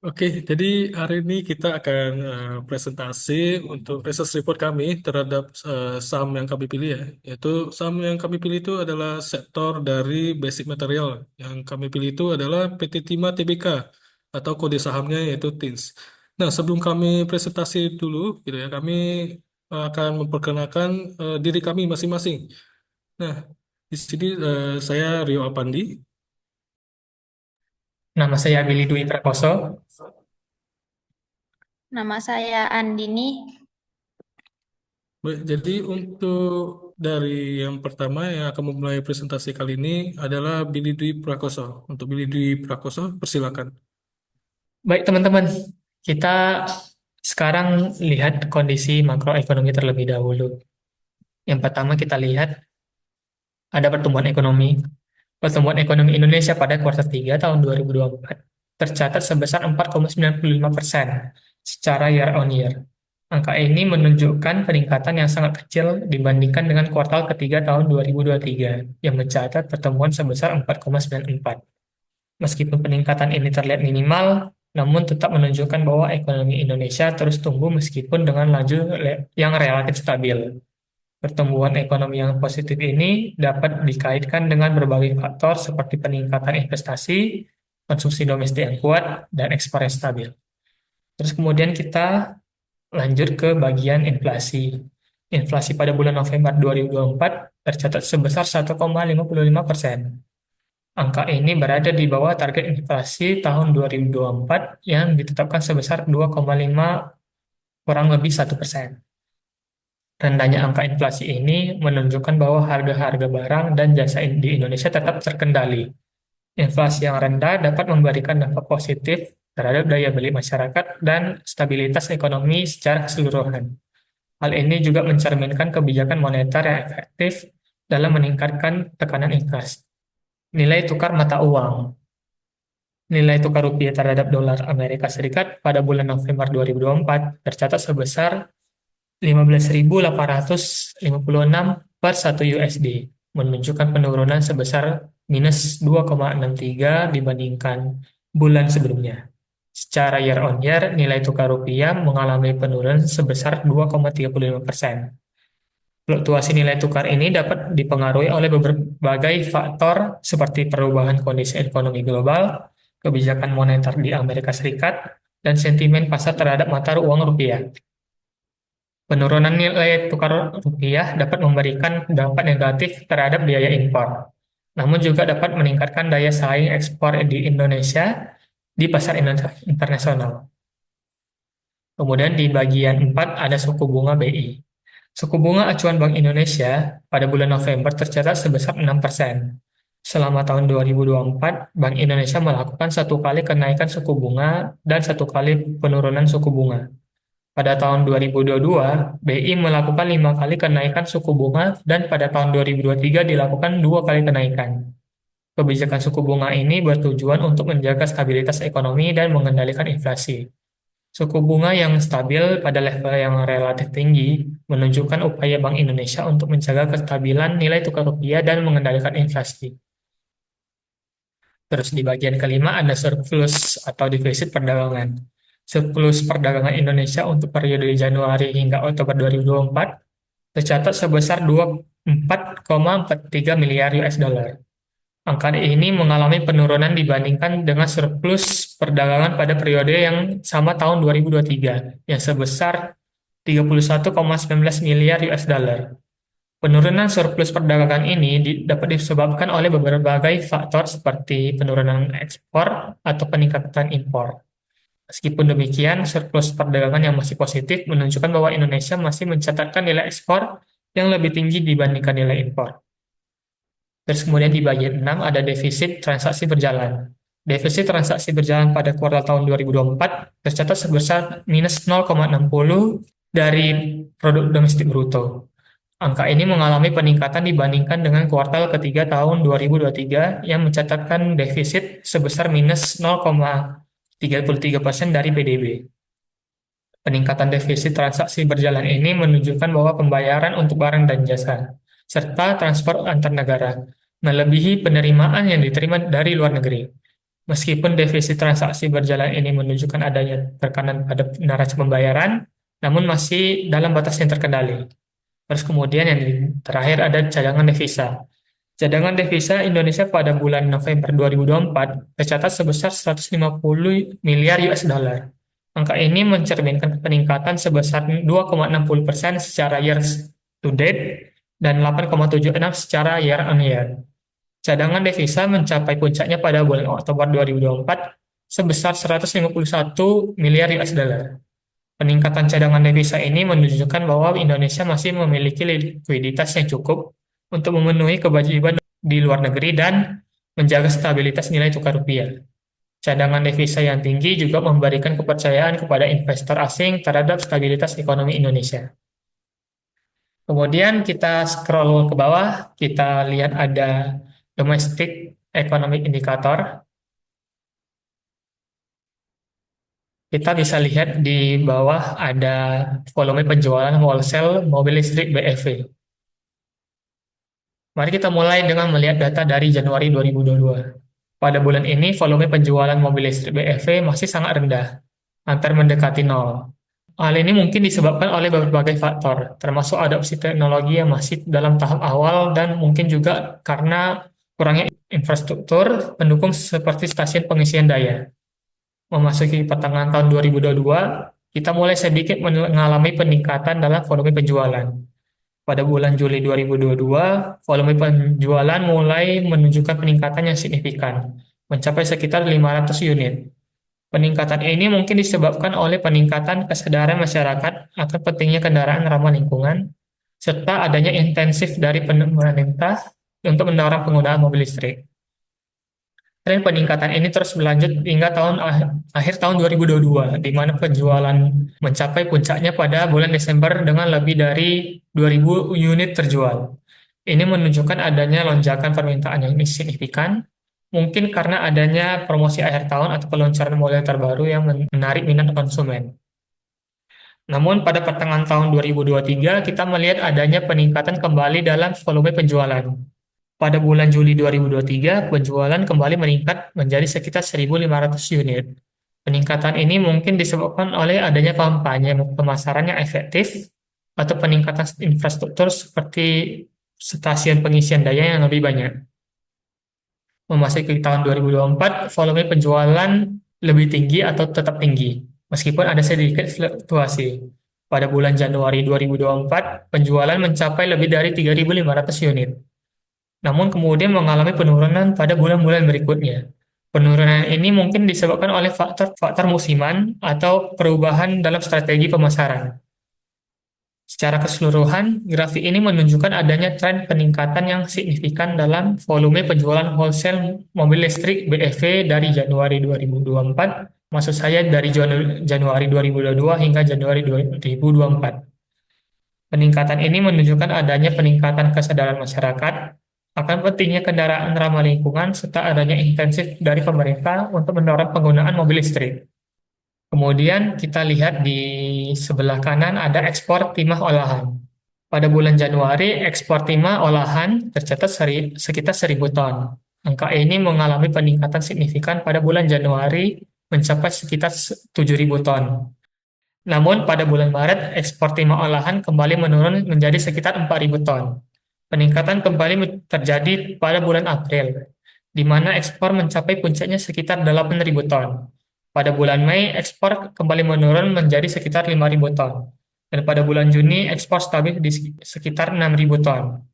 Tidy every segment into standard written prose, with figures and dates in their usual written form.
Oke, jadi hari ini kita akan presentasi untuk research report kami terhadap saham yang kami pilih ya. Yaitu saham yang kami pilih itu adalah sektor dari basic material. Yang kami pilih itu adalah PT Timah Tbk atau kode sahamnya yaitu TINS. Nah, sebelum kami presentasi dulu gitu ya, kami akan memperkenalkan diri kami masing-masing. Nah, di sini saya Rio Apandi. Nama saya Billy Dwi Prakoso. Nama saya Andini. Baik, jadi untuk dari yang pertama yang akan memulai presentasi kali ini adalah Billy Dwi Prakoso. Untuk Billy Dwi Prakoso, persilakan. Baik teman-teman, kita sekarang lihat kondisi makroekonomi terlebih dahulu. Yang pertama kita lihat ada pertumbuhan ekonomi. Pertumbuhan ekonomi Indonesia pada kuartal 3 tahun 2024 tercatat sebesar 4,95% secara year on year. Angka ini menunjukkan peningkatan yang sangat kecil dibandingkan dengan kuartal ketiga tahun 2023 yang mencatat pertumbuhan sebesar 4,94. Meskipun peningkatan ini terlihat minimal, namun tetap menunjukkan bahwa ekonomi Indonesia terus tumbuh meskipun dengan laju yang relatif stabil. Pertumbuhan ekonomi yang positif ini dapat dikaitkan dengan berbagai faktor seperti peningkatan investasi, konsumsi domestik yang kuat, dan ekspor yang stabil. Terus kemudian kita lanjut ke bagian inflasi. Inflasi pada bulan November 2024 tercatat sebesar 1,55%. Angka ini berada di bawah target inflasi tahun 2024 yang ditetapkan sebesar 2,5 kurang lebih 1%. Rendahnya angka inflasi ini menunjukkan bahwa harga-harga barang dan jasa di Indonesia tetap terkendali. Inflasi yang rendah dapat memberikan dampak positif terhadap daya beli masyarakat dan stabilitas ekonomi secara keseluruhan. Hal ini juga mencerminkan kebijakan moneter yang efektif dalam meningkatkan tekanan inflasi. Nilai tukar mata uang. Nilai tukar rupiah terhadap dolar Amerika Serikat pada bulan November 2024 tercatat sebesar 15.856 per 1 USD, menunjukkan penurunan sebesar minus 2,63 dibandingkan bulan sebelumnya. Secara year on year, nilai tukar rupiah mengalami penurunan sebesar 2,35%. Fluktuasi nilai tukar ini dapat dipengaruhi oleh berbagai faktor seperti perubahan kondisi ekonomi global, kebijakan moneter di Amerika Serikat, dan sentimen pasar terhadap mata uang rupiah. Penurunan nilai tukar rupiah dapat memberikan dampak negatif terhadap biaya impor, namun juga dapat meningkatkan daya saing ekspor di Indonesia di pasar internasional. Kemudian di bagian 4 ada suku bunga BI. Suku bunga acuan Bank Indonesia pada bulan November tercatat sebesar 6%. Selama tahun 2024, Bank Indonesia melakukan satu kali kenaikan suku bunga dan satu kali penurunan suku bunga. Pada tahun 2022, BI melakukan 5 kali kenaikan suku bunga dan pada tahun 2023 dilakukan 2 kali kenaikan. Kebijakan suku bunga ini bertujuan untuk menjaga stabilitas ekonomi dan mengendalikan inflasi. Suku bunga yang stabil pada level yang relatif tinggi menunjukkan upaya Bank Indonesia untuk menjaga kestabilan nilai tukar rupiah dan mengendalikan inflasi. Terus di bagian kelima ada surplus atau defisit perdagangan. Surplus perdagangan Indonesia untuk periode Januari hingga Oktober 2024 tercatat sebesar 24,43 miliar US dollar. Angka ini mengalami penurunan dibandingkan dengan surplus perdagangan pada periode yang sama tahun 2023 yang sebesar 31,19 miliar US dollar. Penurunan surplus perdagangan ini dapat disebabkan oleh berbagai faktor seperti penurunan ekspor atau peningkatan impor. Meskipun demikian, surplus perdagangan yang masih positif menunjukkan bahwa Indonesia masih mencatatkan nilai ekspor yang lebih tinggi dibandingkan nilai impor. Terus kemudian di bagian 6 ada defisit transaksi berjalan. Defisit transaksi berjalan pada kuartal tahun 2024 tercatat sebesar minus 0,60 dari produk domestik bruto. Angka ini mengalami peningkatan dibandingkan dengan kuartal ketiga tahun 2023 yang mencatatkan defisit sebesar minus 0,33% dari PDB. Peningkatan defisit transaksi berjalan ini menunjukkan bahwa pembayaran untuk barang dan jasa, serta transport antar negara, melebihi penerimaan yang diterima dari luar negeri. Meskipun defisit transaksi berjalan ini menunjukkan adanya tekanan pada neraca pembayaran, namun masih dalam batas yang terkendali. Terus kemudian yang terakhir ada cadangan devisa. Cadangan devisa Indonesia pada bulan November 2024 tercatat sebesar 150 miliar US dollar. Angka ini mencerminkan peningkatan sebesar 2,60% secara year to date dan 8,76 secara year on year. Cadangan devisa mencapai puncaknya pada bulan Oktober 2024 sebesar 151 miliar US dollar. Peningkatan cadangan devisa ini menunjukkan bahwa Indonesia masih memiliki likuiditas yang cukup untuk memenuhi kewajiban di luar negeri dan menjaga stabilitas nilai tukar rupiah. Cadangan devisa yang tinggi juga memberikan kepercayaan kepada investor asing terhadap stabilitas ekonomi Indonesia. Kemudian kita scroll ke bawah, kita lihat ada domestic economic indicator. Kita bisa lihat di bawah ada volume penjualan wholesale mobil listrik BEV. Mari kita mulai dengan melihat data dari Januari 2022. Pada bulan ini, volume penjualan mobil listrik BEV masih sangat rendah, hampir mendekati nol. Hal ini mungkin disebabkan oleh berbagai faktor, termasuk adopsi teknologi yang masih dalam tahap awal dan mungkin juga karena kurangnya infrastruktur pendukung seperti stasiun pengisian daya. Memasuki pertengahan tahun 2022, kita mulai sedikit mengalami peningkatan dalam volume penjualan. Pada bulan Juli 2022, volume penjualan mulai menunjukkan peningkatan yang signifikan, mencapai sekitar 500 unit. Peningkatan ini mungkin disebabkan oleh peningkatan kesadaran masyarakat akan pentingnya kendaraan ramah lingkungan, serta adanya intensif dari pemerintah untuk mendorong penggunaan mobil listrik. Tren peningkatan ini terus berlanjut hingga akhir tahun 2022, di mana penjualan mencapai puncaknya pada bulan Desember dengan lebih dari 2.000 unit terjual. Ini menunjukkan adanya lonjakan permintaan yang signifikan, mungkin karena adanya promosi akhir tahun atau peluncuran model terbaru yang menarik minat konsumen. Namun pada pertengahan tahun 2023, kita melihat adanya peningkatan kembali dalam volume penjualan. Pada bulan Juli 2023, penjualan kembali meningkat menjadi sekitar 1.500 unit. Peningkatan ini mungkin disebabkan oleh adanya kampanye pemasaran yang efektif atau peningkatan infrastruktur seperti stasiun pengisian daya yang lebih banyak. Memasuki tahun 2024, volume penjualan lebih tinggi atau tetap tinggi, meskipun ada sedikit fluktuasi. Pada bulan Januari 2024, penjualan mencapai lebih dari 3.500 unit. Namun kemudian mengalami penurunan pada bulan-bulan berikutnya. Penurunan ini mungkin disebabkan oleh faktor musiman atau perubahan dalam strategi pemasaran. Secara keseluruhan, grafik ini menunjukkan adanya tren peningkatan yang signifikan dalam volume penjualan wholesale mobil listrik BEV dari Januari 2024, maksud saya dari Januari 2022 hingga Januari 2024. Peningkatan ini menunjukkan adanya peningkatan kesadaran masyarakat akan pentingnya kendaraan ramah lingkungan serta adanya intensif dari pemerintah untuk mendorong penggunaan mobil listrik. Kemudian kita lihat di sebelah kanan ada ekspor timah olahan. Pada bulan Januari, ekspor timah olahan tercatat sekitar 1.000 ton. Angka ini mengalami peningkatan signifikan pada bulan Januari mencapai sekitar 7.000 ton. Namun pada bulan Maret, ekspor timah olahan kembali menurun menjadi sekitar 4.000 ton. Peningkatan kembali terjadi pada bulan April, di mana ekspor mencapai puncaknya sekitar 8.000 ton. Pada bulan Mei, ekspor kembali menurun menjadi sekitar 5.000 ton. Dan pada bulan Juni, ekspor stabil di sekitar 6.000 ton.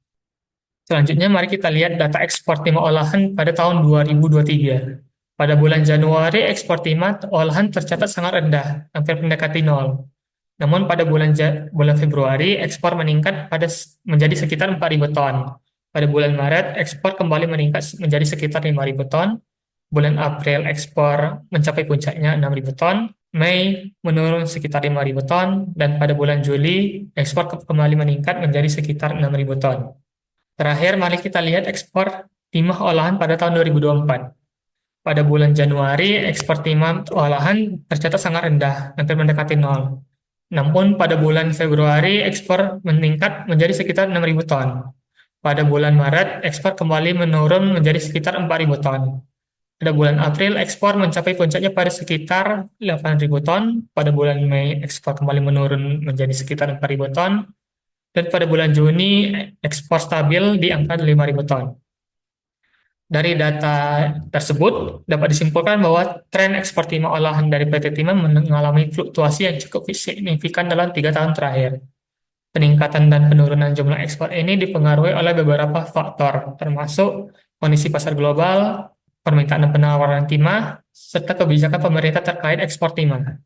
Selanjutnya, mari kita lihat data ekspor timah olahan pada tahun 2023. Pada bulan Januari, ekspor timah olahan tercatat sangat rendah, hampir mendekati nol. Namun pada bulan Februari, ekspor meningkat menjadi sekitar 4.000 ton. Pada bulan Maret, ekspor kembali meningkat menjadi sekitar 5.000 ton. Bulan April, ekspor mencapai puncaknya 6.000 ton. Mei menurun sekitar 5.000 ton. Dan pada bulan Juli, ekspor kembali meningkat menjadi sekitar 6.000 ton. Terakhir, mari kita lihat ekspor timah olahan pada tahun 2024. Pada bulan Januari, ekspor timah olahan tercatat sangat rendah, hampir mendekati nol. Namun pada bulan Februari ekspor meningkat menjadi sekitar 6.000 ton. Pada bulan Maret ekspor kembali menurun menjadi sekitar 4.000 ton. Pada bulan April, ekspor mencapai puncaknya pada sekitar 8.000 ton. Pada bulan Mei, ekspor kembali menurun menjadi sekitar 4.000 ton. Dan pada bulan Juni, ekspor stabil di angka 5.000 ton. Dari data tersebut, dapat disimpulkan bahwa tren ekspor timah olahan dari PT Timah mengalami fluktuasi yang cukup signifikan dalam 3 tahun terakhir. Peningkatan dan penurunan jumlah ekspor ini dipengaruhi oleh beberapa faktor, termasuk kondisi pasar global, permintaan dan penawaran timah, serta kebijakan pemerintah terkait ekspor timah.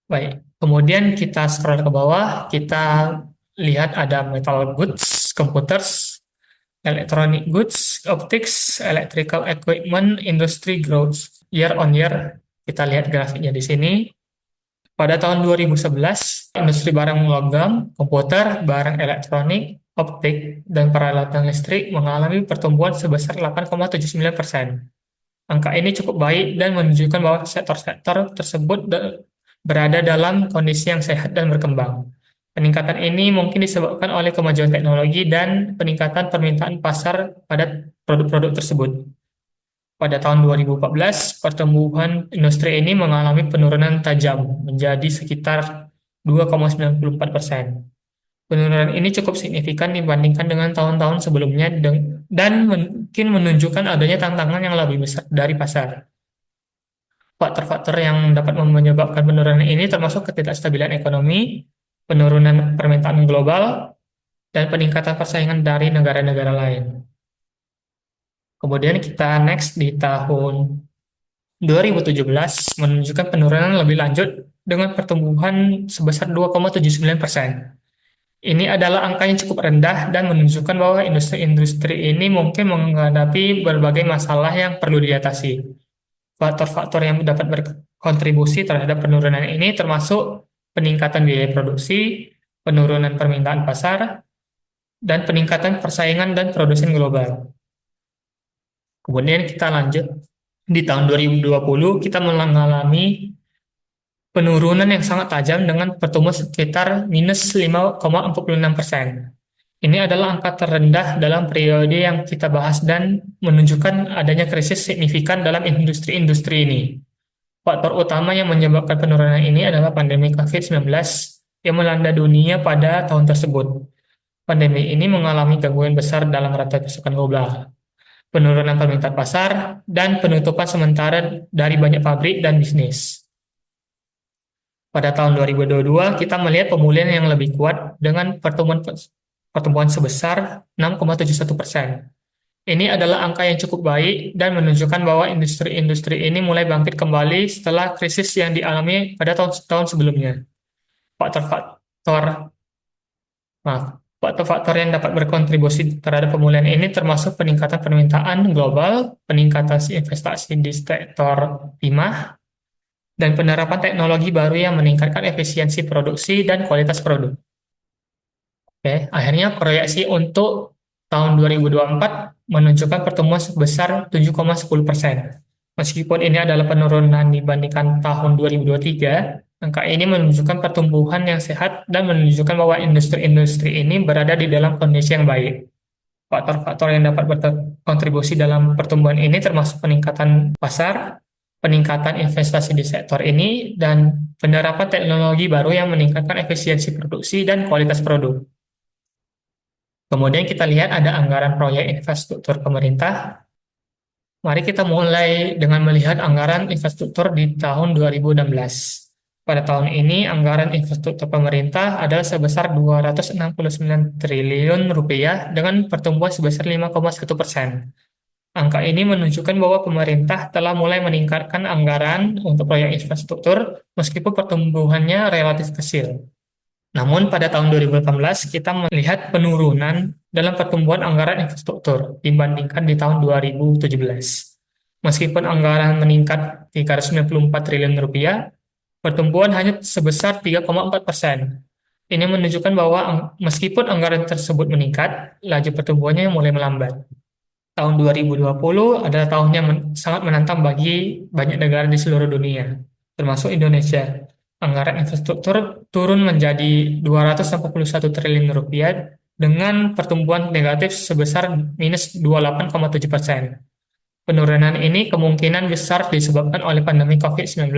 Baik, kemudian kita scroll ke bawah, kita lihat ada metal goods, computers, electronic goods, optics, electrical equipment, industry growth year on year. Kita lihat grafiknya di sini. Pada tahun 2011, industri barang logam, komputer, barang elektronik, optik, dan peralatan listrik mengalami pertumbuhan sebesar 8,79%. Angka ini cukup baik dan menunjukkan bahwa sektor-sektor tersebut berada dalam kondisi yang sehat dan berkembang. Peningkatan ini mungkin disebabkan oleh kemajuan teknologi dan peningkatan permintaan pasar pada produk-produk tersebut. Pada tahun 2014, pertumbuhan industri ini mengalami penurunan tajam menjadi sekitar 2,94%. Penurunan ini cukup signifikan dibandingkan dengan tahun-tahun sebelumnya dan mungkin menunjukkan adanya tantangan yang lebih besar dari pasar. Faktor-faktor yang dapat menyebabkan penurunan ini termasuk ketidakstabilan ekonomi, penurunan permintaan global, dan peningkatan persaingan dari negara-negara lain. Kemudian kita next di tahun 2017 menunjukkan penurunan lebih lanjut dengan pertumbuhan sebesar 2,79%. Ini adalah angka yang cukup rendah dan menunjukkan bahwa industri-industri ini mungkin menghadapi berbagai masalah yang perlu diatasi. Faktor-faktor yang dapat berkontribusi terhadap penurunan ini termasuk peningkatan biaya produksi, penurunan permintaan pasar, dan peningkatan persaingan dan produksi global. Kemudian kita lanjut, di tahun 2020 kita mengalami penurunan yang sangat tajam dengan pertumbuhan sekitar minus 5,46%. Ini adalah angka terendah dalam periode yang kita bahas dan menunjukkan adanya krisis signifikan dalam industri-industri ini. Faktor utama yang menyebabkan penurunan ini adalah pandemi COVID-19 yang melanda dunia pada tahun tersebut. Pandemi ini mengalami gangguan besar dalam rantai pasokan global, penurunan permintaan pasar, dan penutupan sementara dari banyak pabrik dan bisnis. Pada tahun 2022, kita melihat pemulihan yang lebih kuat dengan pertumbuhan sebesar 6,71%. Ini adalah angka yang cukup baik dan menunjukkan bahwa industri-industri ini mulai bangkit kembali setelah krisis yang dialami pada tahun-tahun sebelumnya. Faktor-faktor yang dapat berkontribusi terhadap pemulihan ini termasuk peningkatan permintaan global, peningkatan investasi di sektor timah, dan penerapan teknologi baru yang meningkatkan efisiensi produksi dan kualitas produk. Oke, akhirnya proyeksi untuk tahun 2024 menunjukkan pertumbuhan sebesar 7,10%. Meskipun ini adalah penurunan dibandingkan tahun 2023, angka ini menunjukkan pertumbuhan yang sehat dan menunjukkan bahwa industri-industri ini berada di dalam kondisi yang baik. Faktor-faktor yang dapat berkontribusi dalam pertumbuhan ini termasuk peningkatan pasar, peningkatan investasi di sektor ini, dan penerapan teknologi baru yang meningkatkan efisiensi produksi dan kualitas produk. Kemudian kita lihat ada anggaran proyek infrastruktur pemerintah. Mari kita mulai dengan melihat anggaran infrastruktur di tahun 2016. Pada tahun ini, anggaran infrastruktur pemerintah adalah sebesar 269 triliun rupiah dengan pertumbuhan sebesar 5,1%. Angka ini menunjukkan bahwa pemerintah telah mulai meningkatkan anggaran untuk proyek infrastruktur meskipun pertumbuhannya relatif kecil. Namun pada tahun 2018 kita melihat penurunan dalam pertumbuhan anggaran infrastruktur dibandingkan di tahun 2017. Meskipun anggaran meningkat 394 triliun rupiah, pertumbuhan hanya sebesar 3,4%. Ini menunjukkan bahwa meskipun anggaran tersebut meningkat, laju pertumbuhannya mulai melambat. Tahun 2020 adalah tahun yang sangat menantang bagi banyak negara di seluruh dunia, termasuk Indonesia. Anggaran infrastruktur turun menjadi 281 triliun rupiah dengan pertumbuhan negatif sebesar minus 28,7%. Penurunan ini kemungkinan besar disebabkan oleh pandemi COVID-19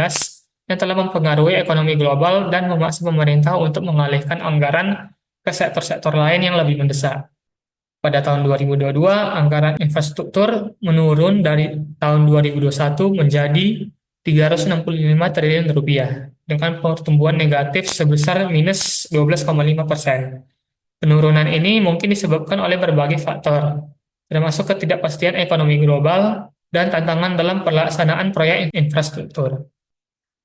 yang telah mempengaruhi ekonomi global dan memaksa pemerintah untuk mengalihkan anggaran ke sektor-sektor lain yang lebih mendesak. Pada tahun 2022, anggaran infrastruktur menurun dari tahun 2021 menjadi 365 triliun rupiah dengan pertumbuhan negatif sebesar minus 12,5%. Penurunan ini mungkin disebabkan oleh berbagai faktor, termasuk ketidakpastian ekonomi global dan tantangan dalam pelaksanaan proyek infrastruktur.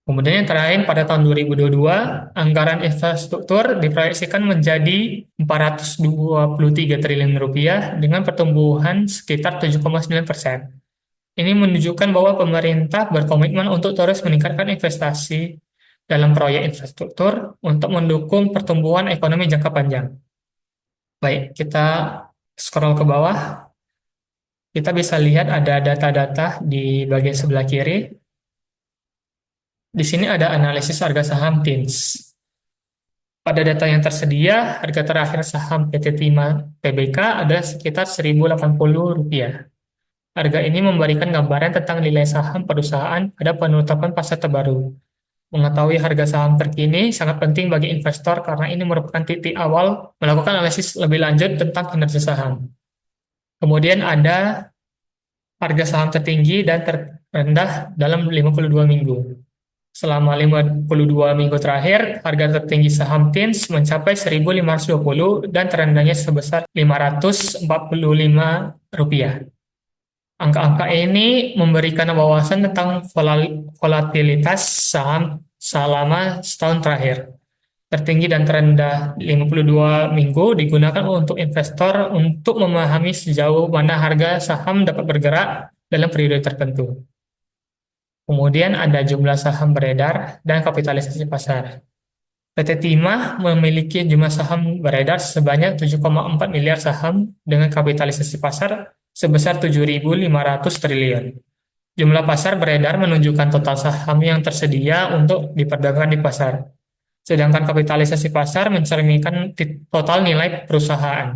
Kemudian yang terakhir, pada tahun 2022, anggaran infrastruktur diproyeksikan menjadi 423 triliun rupiah dengan pertumbuhan sekitar 7,9%. Ini menunjukkan bahwa pemerintah berkomitmen untuk terus meningkatkan investasi dalam proyek infrastruktur untuk mendukung pertumbuhan ekonomi jangka panjang. Baik, kita scroll ke bawah. Kita bisa lihat ada data-data di bagian sebelah kiri. Di sini ada analisis harga saham TINS. Pada data yang tersedia, harga terakhir saham PT Timah Tbk adalah sekitar Rp1.080. Harga ini memberikan gambaran tentang nilai saham perusahaan pada penetapan pasar terbaru. Mengetahui harga saham terkini sangat penting bagi investor karena ini merupakan titik awal melakukan analisis lebih lanjut tentang kinerja saham. Kemudian ada harga saham tertinggi dan terendah dalam 52 minggu. Selama 52 minggu terakhir, harga tertinggi saham TINS mencapai 1.520 dan terendahnya sebesar Rp545. Angka-angka ini memberikan wawasan tentang volatilitas saham selama setahun terakhir. Tertinggi dan terendah 52 minggu digunakan untuk investor untuk memahami sejauh mana harga saham dapat bergerak dalam periode tertentu. Kemudian ada jumlah saham beredar dan kapitalisasi pasar. PT Timah memiliki jumlah saham beredar sebanyak 7,4 miliar saham dengan kapitalisasi pasar sebesar 7.500 triliun. Jumlah pasar beredar menunjukkan total saham yang tersedia untuk diperdagangkan di pasar. Sedangkan kapitalisasi pasar mencerminkan total nilai perusahaan.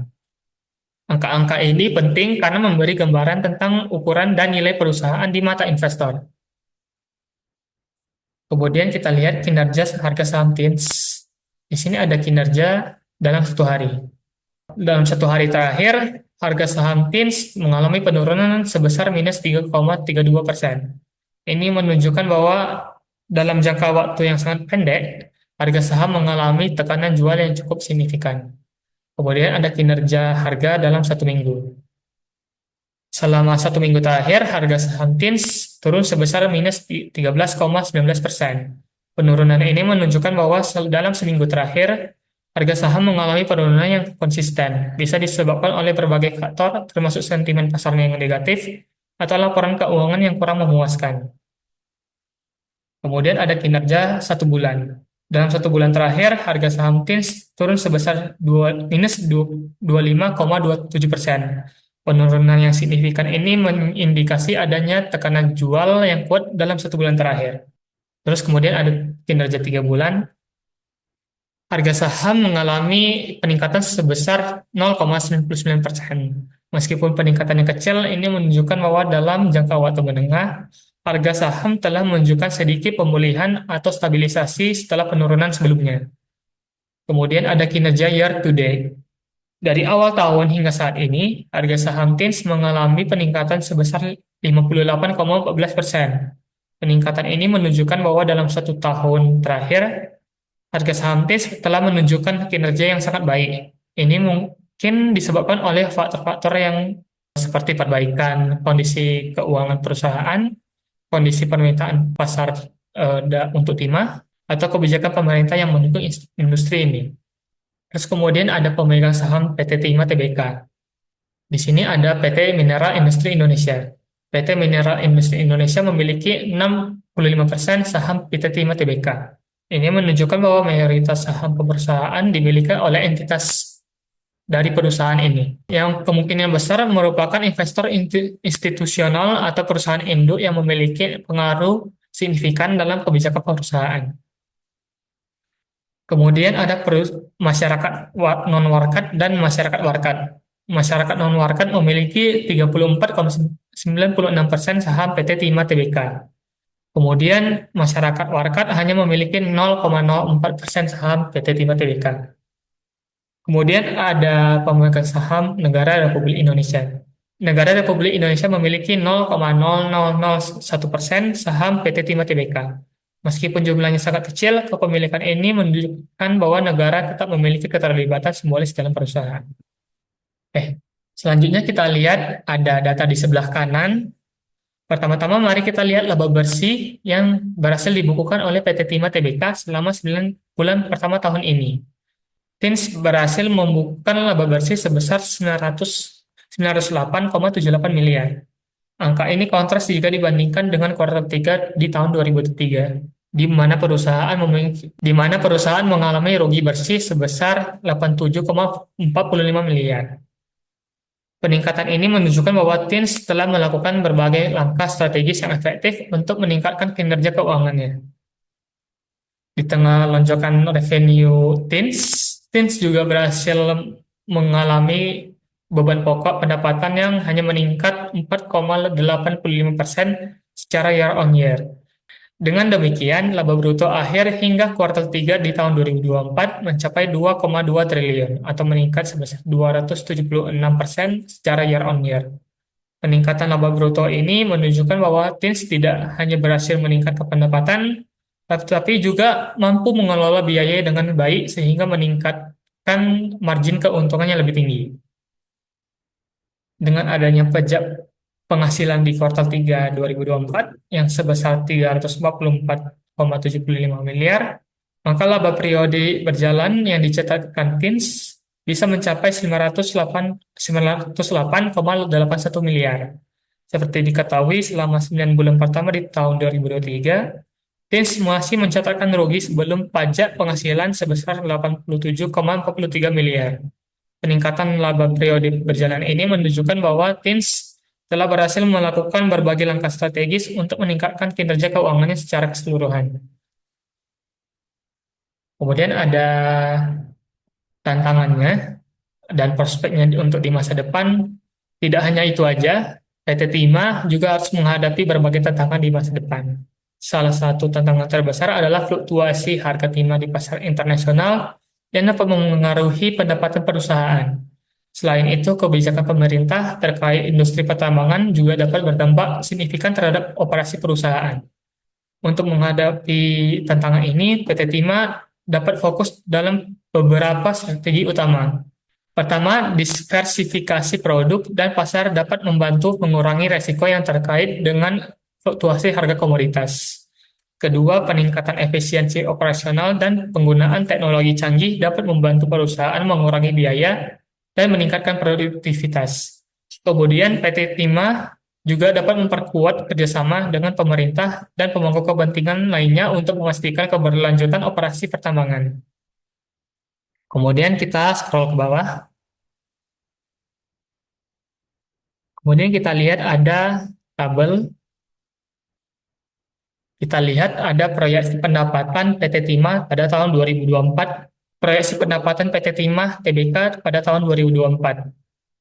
Angka-angka ini penting karena memberi gambaran tentang ukuran dan nilai perusahaan di mata investor. Kemudian kita lihat kinerja harga saham TINS. Di sini ada kinerja dalam satu hari. Dalam satu hari terakhir, harga saham TINS mengalami penurunan sebesar minus 3,32%. Ini menunjukkan bahwa dalam jangka waktu yang sangat pendek, harga saham mengalami tekanan jual yang cukup signifikan. Kemudian ada kinerja harga dalam satu minggu. Selama satu minggu terakhir, harga saham TINS turun sebesar minus 13,19%. Penurunan ini menunjukkan bahwa dalam seminggu terakhir, harga saham mengalami penurunan yang konsisten. Bisa disebabkan oleh berbagai faktor, termasuk sentimen pasarnya yang negatif, atau laporan keuangan yang kurang memuaskan. Kemudian ada kinerja satu bulan. Dalam satu bulan terakhir, harga saham TINS turun sebesar minus 25,27%. Penurunan yang signifikan ini mengindikasi adanya tekanan jual yang kuat dalam satu bulan terakhir. Terus kemudian ada kinerja 3 bulan. Harga saham mengalami peningkatan sebesar 0,99%. Meskipun peningkatannya kecil, ini menunjukkan bahwa dalam jangka waktu menengah, harga saham telah menunjukkan sedikit pemulihan atau stabilisasi setelah penurunan sebelumnya. Kemudian ada kinerja year to date. Dari awal tahun hingga saat ini, harga saham TINS mengalami peningkatan sebesar 58,14%. Peningkatan ini menunjukkan bahwa dalam satu tahun terakhir, harga saham TINS telah menunjukkan kinerja yang sangat baik. Ini mungkin disebabkan oleh faktor-faktor yang seperti perbaikan kondisi keuangan perusahaan, kondisi permintaan pasar untuk timah, atau kebijakan pemerintah yang mendukung industri ini. Terus kemudian ada pemegang saham PT Timah Tbk. Di sini ada PT Mineral Industri Indonesia. PT Mineral Industri Indonesia memiliki 65% saham PT Timah Tbk. Ini menunjukkan bahwa mayoritas saham perusahaan dimiliki oleh entitas dari perusahaan ini, yang kemungkinan besar merupakan investor institusional atau perusahaan induk yang memiliki pengaruh signifikan dalam kebijakan perusahaan. Kemudian ada masyarakat non-warkat dan masyarakat warkat. masyarakat non-warkat memiliki 34,96% saham PT Timah Tbk. Kemudian masyarakat warkat hanya memiliki 0,04% saham PT Timah Tbk. Kemudian ada pemegang saham Negara Republik Indonesia. Negara Republik Indonesia memiliki 0,0001% saham PT Timah Tbk. Meskipun jumlahnya sangat kecil, kepemilikan ini menunjukkan bahwa negara tetap memiliki keterlibatan simbolis dalam perusahaan. Selanjutnya kita lihat ada data di sebelah kanan. Pertama-tama mari kita lihat laba bersih yang berhasil dibukukan oleh PT Timah Tbk selama 9 bulan pertama tahun ini. TINS berhasil membukukan laba bersih sebesar 908,78 miliar. Angka ini kontras jika dibandingkan dengan kuartal 3 di tahun 2003, di mana perusahaan mengalami rugi bersih sebesar 87,45 miliar. Peningkatan ini menunjukkan bahwa TINS telah melakukan berbagai langkah strategis yang efektif untuk meningkatkan kinerja keuangannya. Di tengah lonjakan revenue TINS juga berhasil mengalami beban pokok pendapatan yang hanya meningkat 4,85% secara year on year. Dengan demikian, laba bruto akhir hingga kuartal 3 di tahun 2024 mencapai 2,2 triliun atau meningkat sebesar 276% secara year on year. Peningkatan laba bruto ini menunjukkan bahwa TINS tidak hanya berhasil meningkatkan pendapatan, tetapi juga mampu mengelola biaya dengan baik sehingga meningkatkan margin keuntungannya lebih tinggi. Dengan adanya pajak penghasilan di kuartal 3 2024 yang sebesar 344,75 miliar, maka laba periode berjalan yang dicatatkan TINS bisa mencapai 908,81 miliar. Seperti diketahui, selama 9 bulan pertama di tahun 2023, TINS masih mencatatkan rugi sebelum pajak penghasilan sebesar 87,43 miliar. Peningkatan laba periode berjalan ini menunjukkan bahwa TINS telah berhasil melakukan berbagai langkah strategis untuk meningkatkan kinerja keuangannya secara keseluruhan. Kemudian ada tantangannya dan prospeknya untuk di masa depan. Tidak hanya itu aja, PT Timah juga harus menghadapi berbagai tantangan di masa depan. Salah satu tantangan terbesar adalah fluktuasi harga timah di pasar internasional yang dapat mengaruhi pendapatan perusahaan. Selain itu, kebijakan pemerintah terkait industri pertambangan juga dapat berdampak signifikan terhadap operasi perusahaan. Untuk menghadapi tantangan ini, PT Timah dapat fokus dalam beberapa strategi utama. Pertama, diversifikasi produk dan pasar dapat membantu mengurangi resiko yang terkait dengan fluktuasi harga komoditas. Kedua, peningkatan efisiensi operasional dan penggunaan teknologi canggih dapat membantu perusahaan mengurangi biaya dan meningkatkan produktivitas. Kemudian, PT Timah juga dapat memperkuat kerjasama dengan pemerintah dan pemangku kepentingan lainnya untuk memastikan keberlanjutan operasi pertambangan. Kemudian kita scroll ke bawah. Kemudian kita lihat ada tabel. Kita lihat ada proyeksi pendapatan PT Timah pada tahun 2024, proyeksi pendapatan PT Timah Tbk pada tahun 2024.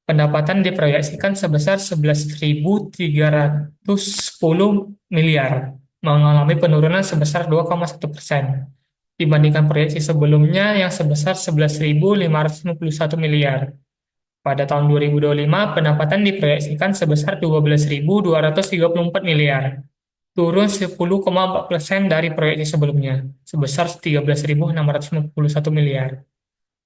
Pendapatan diproyeksikan sebesar 11.310 miliar, mengalami penurunan sebesar 2,1% dibandingkan proyeksi sebelumnya yang sebesar 11.551 miliar. Pada tahun 2025, pendapatan diproyeksikan sebesar 12.234 miliar, turun 10,4% dari proyeksi sebelumnya, sebesar 13.651 miliar.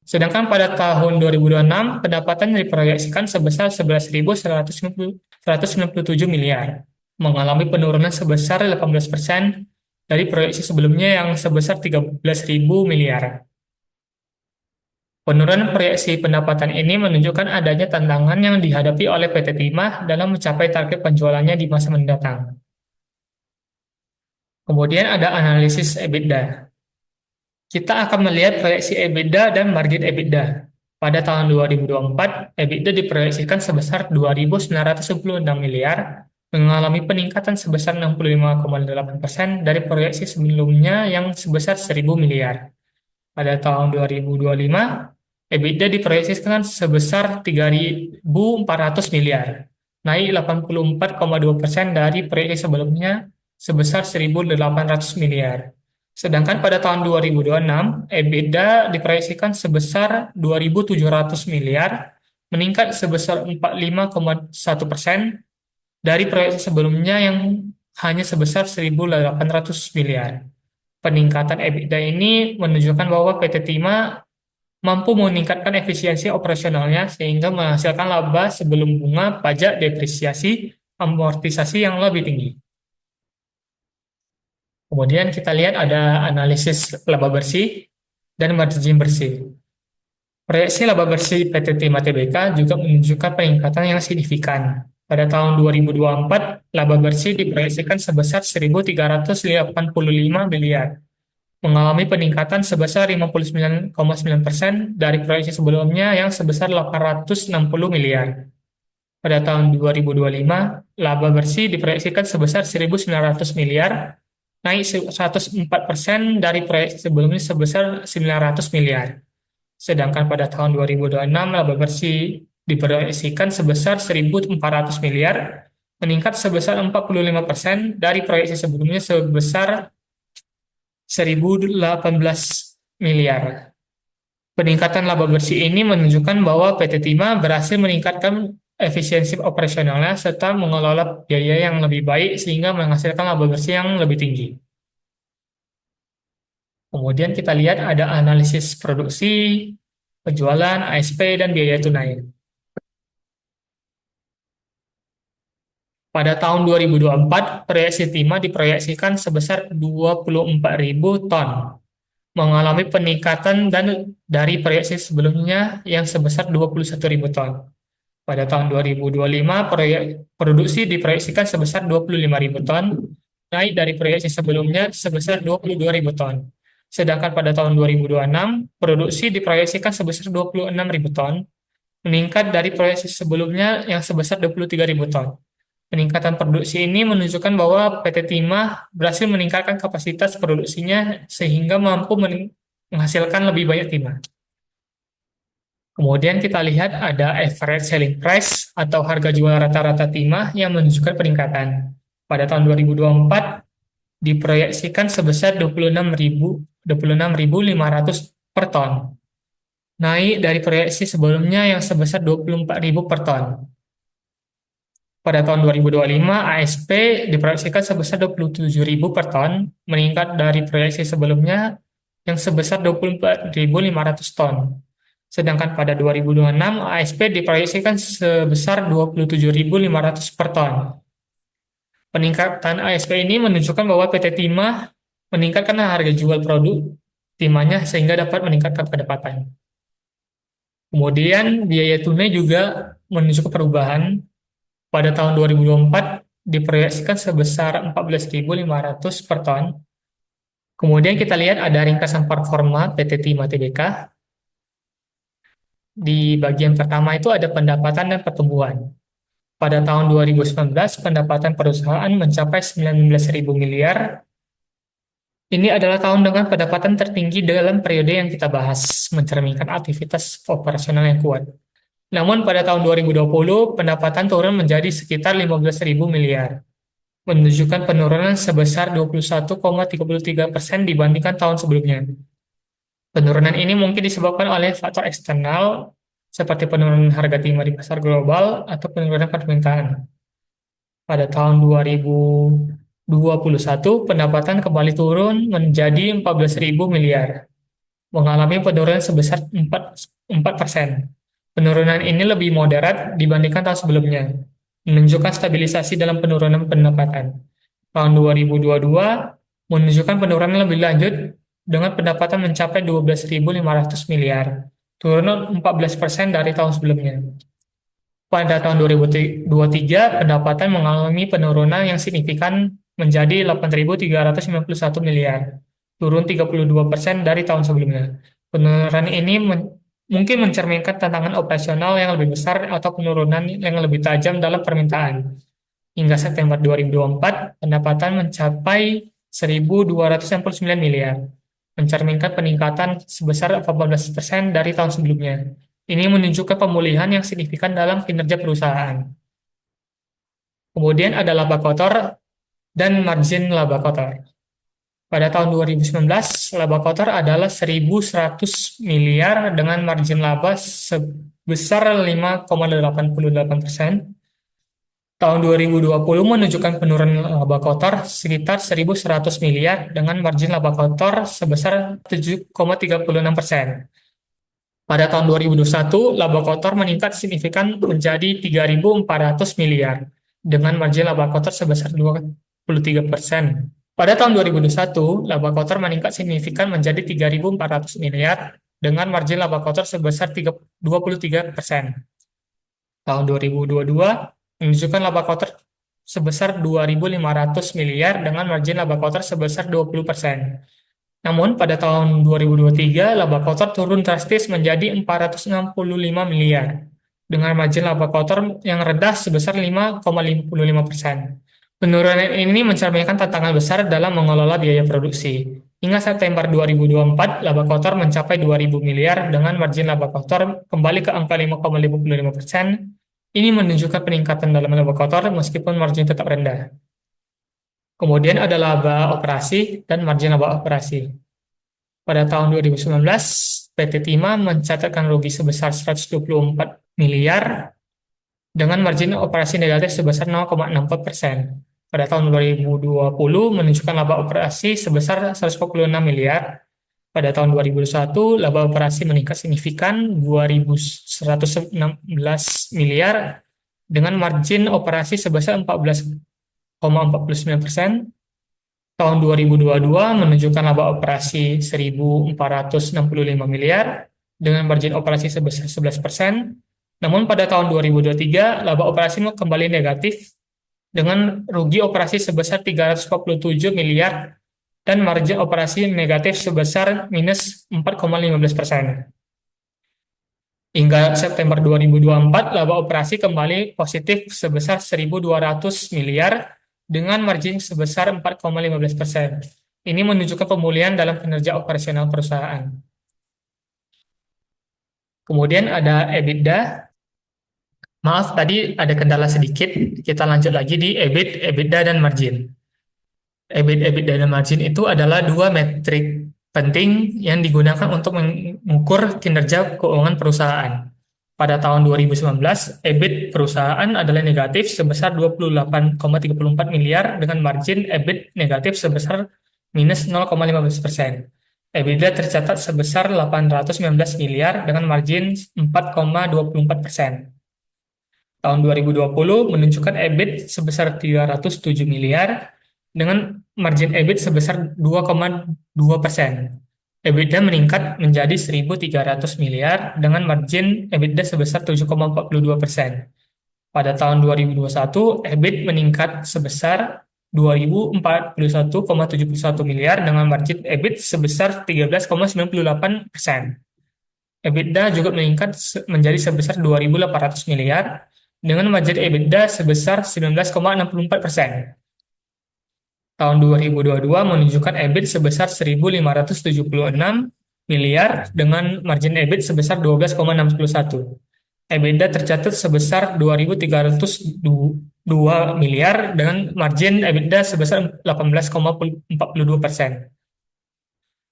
Sedangkan pada tahun 2026, pendapatan diproyeksikan sebesar 11.197 miliar, mengalami penurunan sebesar 18% dari proyeksi sebelumnya yang sebesar 13.000 miliar. Penurunan proyeksi pendapatan ini menunjukkan adanya tantangan yang dihadapi oleh PT Timah dalam mencapai target penjualannya di masa mendatang. Kemudian ada analisis EBITDA. Kita akan melihat proyeksi EBITDA dan margin EBITDA. Pada tahun 2024, EBITDA diproyeksikan sebesar 2.996 miliar, mengalami peningkatan sebesar 65,8% dari proyeksi sebelumnya yang sebesar 1.000 miliar. Pada tahun 2025, EBITDA diproyeksikan sebesar 3.400 miliar, naik 84,2% dari proyeksi sebelumnya sebesar 1.800 miliar. Sedangkan pada tahun 2026, EBITDA diproyeksikan sebesar 2.700 miliar, meningkat sebesar 45,1% dari proyeksi sebelumnya yang hanya sebesar 1.800 miliar. Peningkatan EBITDA ini menunjukkan bahwa PT Timah mampu meningkatkan efisiensi operasionalnya sehingga menghasilkan laba sebelum bunga, pajak, depresiasi, amortisasi yang lebih tinggi. Kemudian kita lihat ada analisis laba bersih dan margin bersih. Proyeksi laba bersih PT Timah Tbk juga menunjukkan peningkatan yang signifikan. Pada tahun 2024, laba bersih diproyeksikan sebesar 1.385 miliar, mengalami peningkatan sebesar 59,9% dari proyeksi sebelumnya yang sebesar 860 miliar. Pada tahun 2025, laba bersih diproyeksikan sebesar 1.900 miliar, naik 104% dari proyeksi sebelumnya sebesar 900 miliar. Sedangkan pada tahun 2026, laba bersih diproyeksikan sebesar 1.400 miliar, meningkat sebesar 45% dari proyeksi sebelumnya sebesar 1.018 miliar. Peningkatan laba bersih ini menunjukkan bahwa PT Timah berhasil meningkatkan efisiensi operasionalnya serta mengelola biaya yang lebih baik sehingga menghasilkan laba bersih yang lebih tinggi. Kemudian kita lihat ada analisis produksi, penjualan, ASP, dan biaya tunai. Pada tahun 2024, proyeksi Timah diproyeksikan sebesar 24.000 ton, mengalami peningkatan dari proyeksi sebelumnya yang sebesar 21.000 ton. Pada tahun 2025, produksi diproyeksikan sebesar 25.000 ton, naik dari proyeksi sebelumnya sebesar 22.000 ton. Sedangkan pada tahun 2026, produksi diproyeksikan sebesar 26.000 ton, meningkat dari proyeksi sebelumnya yang sebesar 23.000 ton. Peningkatan produksi ini menunjukkan bahwa PT Timah berhasil meningkatkan kapasitas produksinya sehingga mampu menghasilkan lebih banyak timah. Kemudian kita lihat ada average selling price atau harga jual rata-rata timah yang menunjukkan peningkatan. Pada tahun 2024 diproyeksikan sebesar 26.500 per ton, naik dari proyeksi sebelumnya yang sebesar 24.000 per ton. Pada tahun 2025, ASP diproyeksikan sebesar 27.000 per ton, meningkat dari proyeksi sebelumnya yang sebesar 24.500 ton. Sedangkan pada 2026, ASP diproyeksikan sebesar 27.500 per ton. Peningkatan ASP ini menunjukkan bahwa PT Timah meningkatkan harga jual produk timahnya sehingga dapat meningkatkan pendapatan. Kemudian biaya tunai juga menunjukkan perubahan. Pada tahun 2024 diproyeksikan sebesar 14.500 per ton. Kemudian kita lihat ada ringkasan performa PT Timah Tbk. Di bagian pertama itu ada pendapatan dan pertumbuhan. Pada tahun 2019, pendapatan perusahaan mencapai 19.000 miliar. Ini adalah tahun dengan pendapatan tertinggi dalam periode yang kita bahas, mencerminkan aktivitas operasional yang kuat. Namun pada tahun 2020, pendapatan turun menjadi sekitar 15.000 miliar, menunjukkan penurunan sebesar 21,33% dibandingkan tahun sebelumnya. Penurunan ini mungkin disebabkan oleh faktor eksternal, seperti penurunan harga timah di pasar global atau penurunan permintaan. Pada tahun 2021, pendapatan kembali turun menjadi 14.000 miliar, mengalami penurunan sebesar 4%. Penurunan ini lebih moderat dibandingkan tahun sebelumnya, menunjukkan stabilisasi dalam penurunan pendapatan. Tahun 2022 menunjukkan penurunan lebih lanjut dengan pendapatan mencapai 12.500 miliar, turun 14% dari tahun sebelumnya. Pada tahun 2023, pendapatan mengalami penurunan yang signifikan menjadi 8.391 miliar, turun 32% dari tahun sebelumnya. Penurunan ini mungkin mencerminkan tantangan operasional yang lebih besar atau penurunan yang lebih tajam dalam permintaan. Hingga September 2024, pendapatan mencapai 1.269 miliar, mencerminkan peningkatan sebesar 14% dari tahun sebelumnya. Ini menunjukkan pemulihan yang signifikan dalam kinerja perusahaan. Kemudian ada laba kotor dan margin laba kotor. Pada tahun 2019, laba kotor adalah 1.100 miliar dengan margin laba sebesar 5,88%. Tahun 2020 menunjukkan penurunan laba kotor sekitar 1.100 miliar dengan margin laba kotor sebesar 7,36%. Pada tahun 2021, laba kotor meningkat signifikan menjadi 3.400 miliar dengan margin laba kotor sebesar 23%. Pada tahun 2021, laba kotor meningkat signifikan menjadi 3.400 miliar dengan margin laba kotor sebesar 23%. Tahun 2022 menunjukkan laba kotor sebesar 2.500 miliar dengan margin laba kotor sebesar 20%. Namun pada tahun 2023 laba kotor turun drastis menjadi 465 miliar dengan margin laba kotor yang rendah sebesar 5,55%. Penurunan ini mencerminkan tantangan besar dalam mengelola biaya produksi. Hingga September 2024, laba kotor mencapai 2.000 miliar dengan margin laba kotor kembali ke angka 5,55%. Ini menunjukkan peningkatan dalam laba kotor meskipun margin tetap rendah. Kemudian ada laba operasi dan margin laba operasi. Pada tahun 2019, PT Timah mencatatkan rugi sebesar 124 miliar dengan margin operasi negatif sebesar 0,64%. Pada tahun 2020 menunjukkan laba operasi sebesar 146 miliar. Pada tahun 2021, laba operasi meningkat signifikan 2.116 miliar dengan margin operasi sebesar 14,49%. Tahun 2022 menunjukkan laba operasi 1.465 miliar dengan margin operasi sebesar 11%. Namun pada tahun 2023, laba operasi kembali negatif dengan rugi operasi sebesar 347 miliar dan margin operasi negatif sebesar minus 4,15%. Hingga September 2024, laba operasi kembali positif sebesar 1.200 miliar dengan margin sebesar 4,15%. Ini menunjukkan pemulihan dalam kinerja operasional perusahaan. Kemudian ada EBITDA. Maaf, tadi ada kendala sedikit. Kita lanjut lagi di EBIT, EBITDA, dan margin. EBIT, EBITDA, dan margin itu adalah dua metrik penting yang digunakan untuk mengukur kinerja keuangan perusahaan. Pada tahun 2019, EBIT perusahaan adalah negatif sebesar 28,34 miliar dengan margin EBIT negatif sebesar minus 0,15%. EBITDA tercatat sebesar 819 miliar dengan margin 4,24%. Tahun 2020 menunjukkan EBIT sebesar 307 miliar dengan margin EBIT sebesar 2,2%. EBITDA meningkat menjadi 1.300 miliar dengan margin EBITDA sebesar 7,42%. Pada tahun 2021, EBIT meningkat sebesar 2.041,71 miliar dengan margin EBIT sebesar 13,98%. EBITDA juga meningkat menjadi sebesar 2.800 miliar dengan margin EBITDA sebesar 19,64%. Tahun 2022 menunjukkan EBIT sebesar 1.576 miliar dengan margin EBIT sebesar 12,61. EBITDA tercatat sebesar 2.302 miliar dengan margin EBITDA sebesar 18,42%.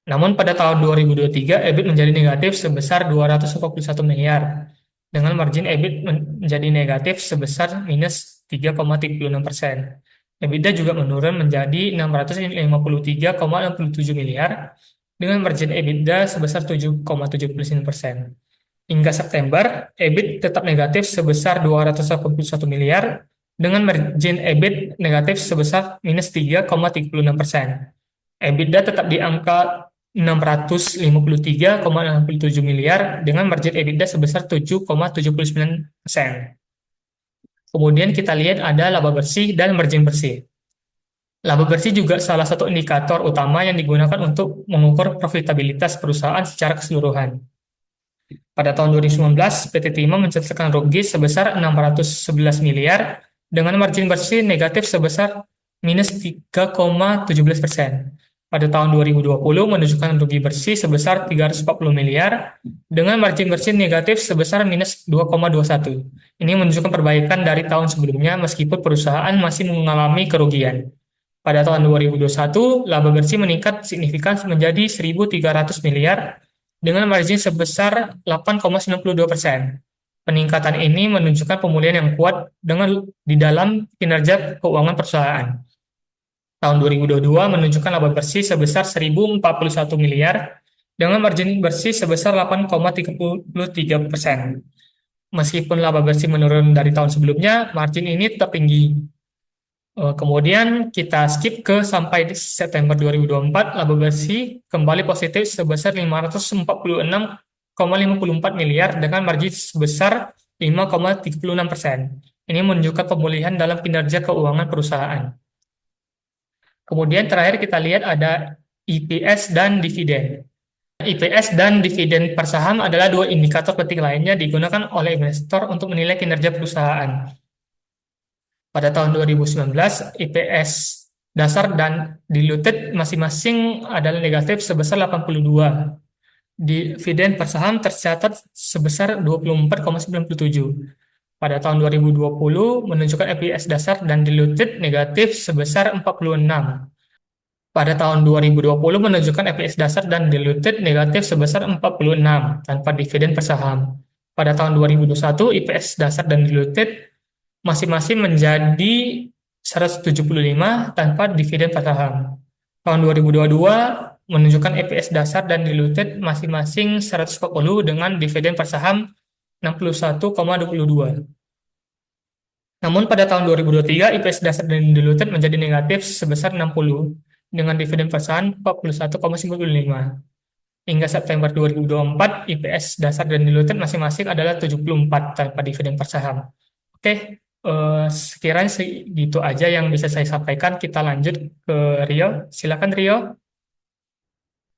Namun pada tahun 2023 EBIT menjadi negatif sebesar 241 miliar dengan margin EBIT menjadi negatif sebesar minus 3,36%. EBITDA juga menurun menjadi 653,67 miliar dengan margin EBITDA sebesar 7,79%. Hingga September, EBIT tetap negatif sebesar 281 miliar dengan margin EBIT negatif sebesar minus 3,36%. EBITDA tetap di angka 653,67 miliar dengan margin EBITDA sebesar 7,79%. Kemudian kita lihat ada laba bersih dan margin bersih. Laba bersih juga salah satu indikator utama yang digunakan untuk mengukur profitabilitas perusahaan secara keseluruhan. Pada tahun 2019, PT Timah mencatatkan rugi sebesar 611 miliar dengan margin bersih negatif sebesar minus 3,17%. pada tahun 2020 menunjukkan rugi bersih sebesar 340 miliar dengan margin bersih negatif sebesar minus 2,21. Ini menunjukkan perbaikan dari tahun sebelumnya meskipun perusahaan masih mengalami kerugian. Pada tahun 2021, laba bersih meningkat signifikan menjadi 1.300 miliar dengan margin sebesar 8,92%. Peningkatan ini menunjukkan pemulihan yang kuat di dalam kinerja keuangan perusahaan. Tahun 2022 menunjukkan laba bersih sebesar 1.041 miliar dengan margin bersih sebesar 8,33%. Meskipun laba bersih menurun dari tahun sebelumnya, margin ini tetap tinggi. Kemudian kita skip ke sampai di September 2024, laba bersih kembali positif sebesar 546,54 miliar dengan margin sebesar 5,36%. Ini menunjukkan pemulihan dalam kinerja keuangan perusahaan. Kemudian terakhir kita lihat ada EPS dan dividen. EPS dan dividen per saham adalah dua indikator penting lainnya digunakan oleh investor untuk menilai kinerja perusahaan. Pada tahun 2019, IPS dasar dan diluted masing-masing adalah negatif sebesar 82. Dividen per saham tercatat sebesar 24,97. Pada tahun 2020 menunjukkan EPS dasar dan diluted negatif sebesar 46. Pada tahun 2020 menunjukkan EPS dasar dan diluted negatif sebesar 46 tanpa dividen per saham. Pada tahun 2021, EPS dasar dan diluted masing-masing menjadi 175 tanpa dividen per saham. Tahun 2022 menunjukkan EPS dasar dan diluted masing-masing 140 dengan dividen per saham 61,22. Namun pada tahun 2023 EPS dasar dan diluted menjadi negatif sebesar 60 dengan dividen per saham 41,95. Hingga September 2024 EPS dasar dan diluted masing-masing adalah 74 tanpa dividen per saham. Oke, sekiranya segitu aja yang bisa saya sampaikan. Kita lanjut ke Rio. Silakan Rio.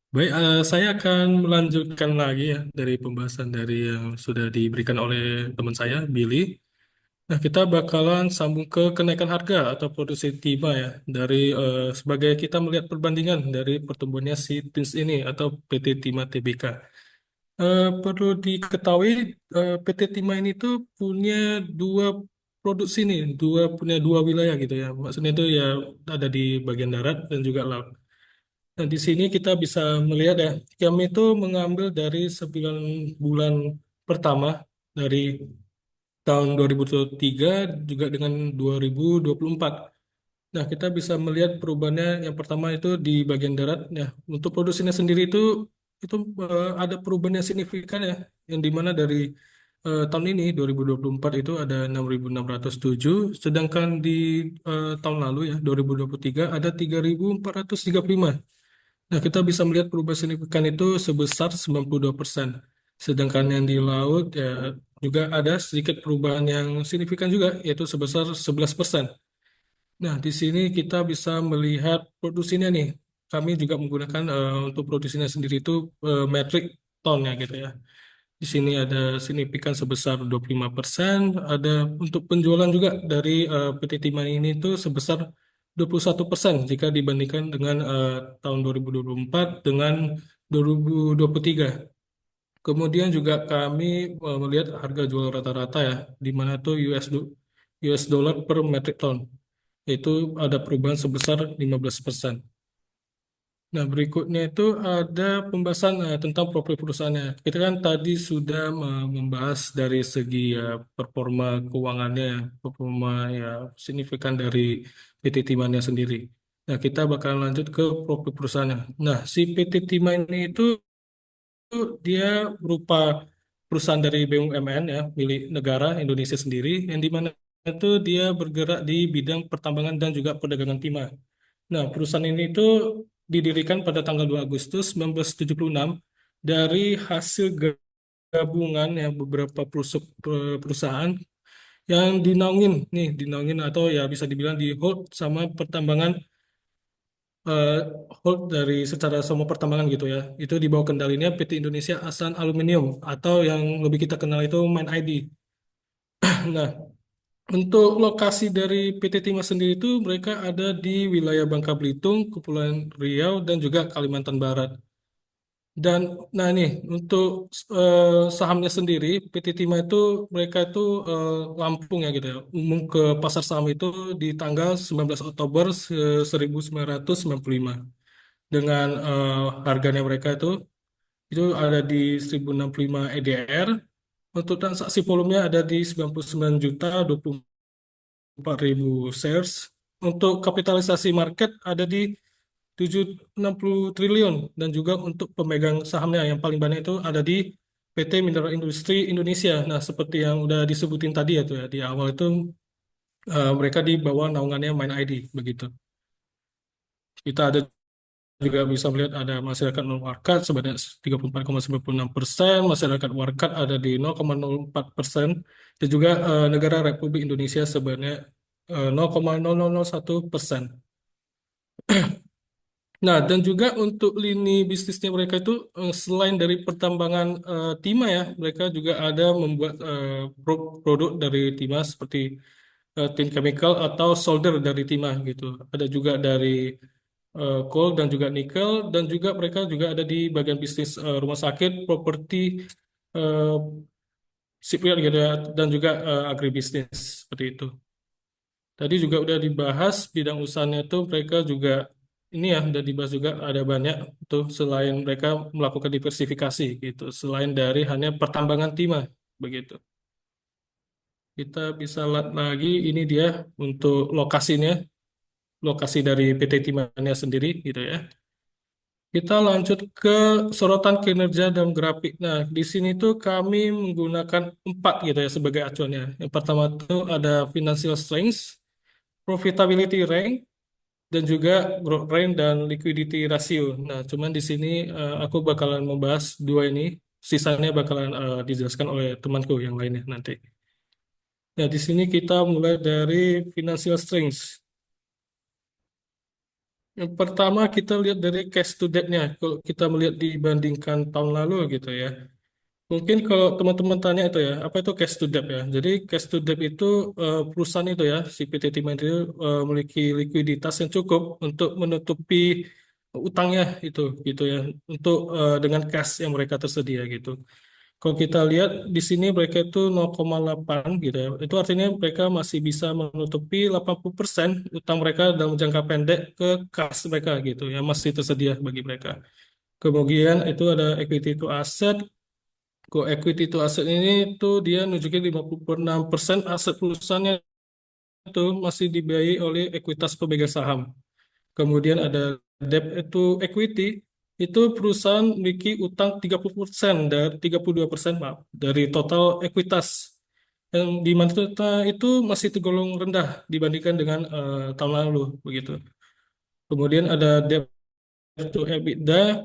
Baik, saya akan melanjutkan lagi ya dari pembahasan dari yang sudah diberikan oleh teman saya, Billy. Nah, kita bakalan sambung ke kenaikan harga atau produksi timah ya dari sebagai kita melihat perbandingan dari pertumbuhannya si TINS ini atau PT Timah Tbk. Perlu diketahui PT Timah ini tuh punya dua produksi nih, punya dua wilayah gitu ya. Maksudnya itu ya ada di bagian darat dan juga laut. Nah, di sini kita bisa melihat ya, kami itu mengambil dari 9 bulan pertama dari tahun 2023 juga dengan 2024. Nah, kita bisa melihat perubahannya yang pertama itu di bagian darat ya. Untuk produksinya sendiri itu ada perubahan yang signifikan ya, yang dimana dari tahun ini 2024 itu ada 6.607, sedangkan di tahun lalu ya 2023 ada 3.435. Nah, kita bisa melihat perubahan signifikan itu sebesar 92%. Sedangkan yang di laut ya juga ada sedikit perubahan yang signifikan juga, yaitu sebesar 11%. Nah, di sini kita bisa melihat produksinya nih. Kami juga menggunakan untuk produksinya sendiri itu metrik ton ya gitu ya. Di sini ada signifikan sebesar 25%, ada untuk penjualan juga dari PT Timah ini itu sebesar 21% jika dibandingkan dengan tahun 2024 dengan 2023. Kemudian juga kami melihat harga jual rata-rata ya, di mana tuh US dollar per metric ton. Itu ada perubahan sebesar 15%. Nah, berikutnya itu ada pembahasan tentang profil perusahaannya. Kita kan tadi sudah membahas dari segi ya, performa keuangannya, performa ya signifikan dari PT Timahnya sendiri. Nah, kita bakal lanjut ke profil perusahaannya. Nah, si PT Timah ini itu dia berupa perusahaan dari BUMN ya, milik negara Indonesia sendiri, yang di mana itu dia bergerak di bidang pertambangan dan juga perdagangan timah. Nah, perusahaan ini itu didirikan pada tanggal 2 Agustus 1976 dari hasil gabungan ya beberapa perusahaan yang dinaungin atau ya bisa dibilang di hold sama pertambangan eh, hold dari secara semua pertambangan gitu ya. Itu di bawah kendalinya PT Indonesia Asan Aluminium atau yang lebih kita kenal itu MIND ID. Nah, Untuk lokasi dari PT Timah sendiri itu mereka ada di wilayah Bangka Belitung, Kepulauan Riau, dan juga Kalimantan Barat. Dan nah nih untuk sahamnya sendiri PT Timah itu mereka itu Lampung ya gitu ya. Umum ke pasar saham itu di tanggal 19 Oktober 1995 dengan harganya mereka itu ada di 1065 EDR. Untuk transaksi volumenya ada di 99 juta 24.000 shares. Untuk kapitalisasi market ada di 760 triliun dan juga untuk pemegang sahamnya yang paling banyak itu ada di PT Mineral Industri Indonesia. Nah, seperti yang udah disebutin tadi ya tuh ya di awal itu mereka di bawah naungannya Mind ID begitu. Kita ada juga bisa melihat ada masyarakat non warkat sebanyak 34,96%, masyarakat warkat ada di 0,04%, dan juga negara Republik Indonesia sebanyak 0,0001%. Nah, dan juga untuk lini bisnisnya mereka itu selain dari pertambangan timah ya, mereka juga ada membuat produk dari timah seperti tin chemical atau solder dari timah gitu. Ada juga dari coal dan juga nikel dan juga mereka juga ada di bagian bisnis rumah sakit, properti, eh, sipil gitu ya, dan juga agribisnis seperti itu. Tadi juga udah dibahas bidang usahanya itu mereka juga ini ya udah dibahas juga ada banyak tuh selain mereka melakukan diversifikasi gitu selain dari hanya pertambangan timah begitu. Kita bisa lihat lagi ini dia untuk lokasinya, lokasi dari PT Timahnya sendiri gitu ya. Kita lanjut ke sorotan kinerja dan grafik. Nah, di sini tuh kami menggunakan 4 gitu ya sebagai acuannya. Yang pertama tuh ada financial strength, profitability rank, dan juga growth rate dan liquidity ratio. Nah, cuman di sini aku bakalan membahas dua ini, sisanya bakalan dijelaskan oleh temanku yang lainnya nanti. Nah, di sini kita mulai dari financial strength. Yang pertama kita lihat dari cash to debt-nya. Kalau kita melihat dibandingkan tahun lalu gitu ya. Mungkin kalau teman-teman tanya itu ya, apa itu cash to debt ya? Jadi cash to debt itu perusahaan itu ya, si PT Timah itu memiliki likuiditas yang cukup untuk menutupi utangnya itu gitu ya, untuk dengan cash yang mereka tersedia gitu. Kalau kita lihat di sini mereka itu 0,8 gitu ya. Itu artinya mereka masih bisa menutupi 80% utang mereka dalam jangka pendek ke kas mereka gitu ya, masih tersedia bagi mereka. Kemudian itu ada equity to asset. Equity to asset ini tuh dia nunjukin 56% aset perusahaannya itu masih dibiayai oleh ekuitas pemegang saham. Kemudian ada debt to equity, itu perusahaan memiliki utang 30% dari 32% maaf, dari total ekuitas. Yang di mana itu masih tergolong rendah dibandingkan dengan tahun lalu begitu. Kemudian ada debt to EBITDA.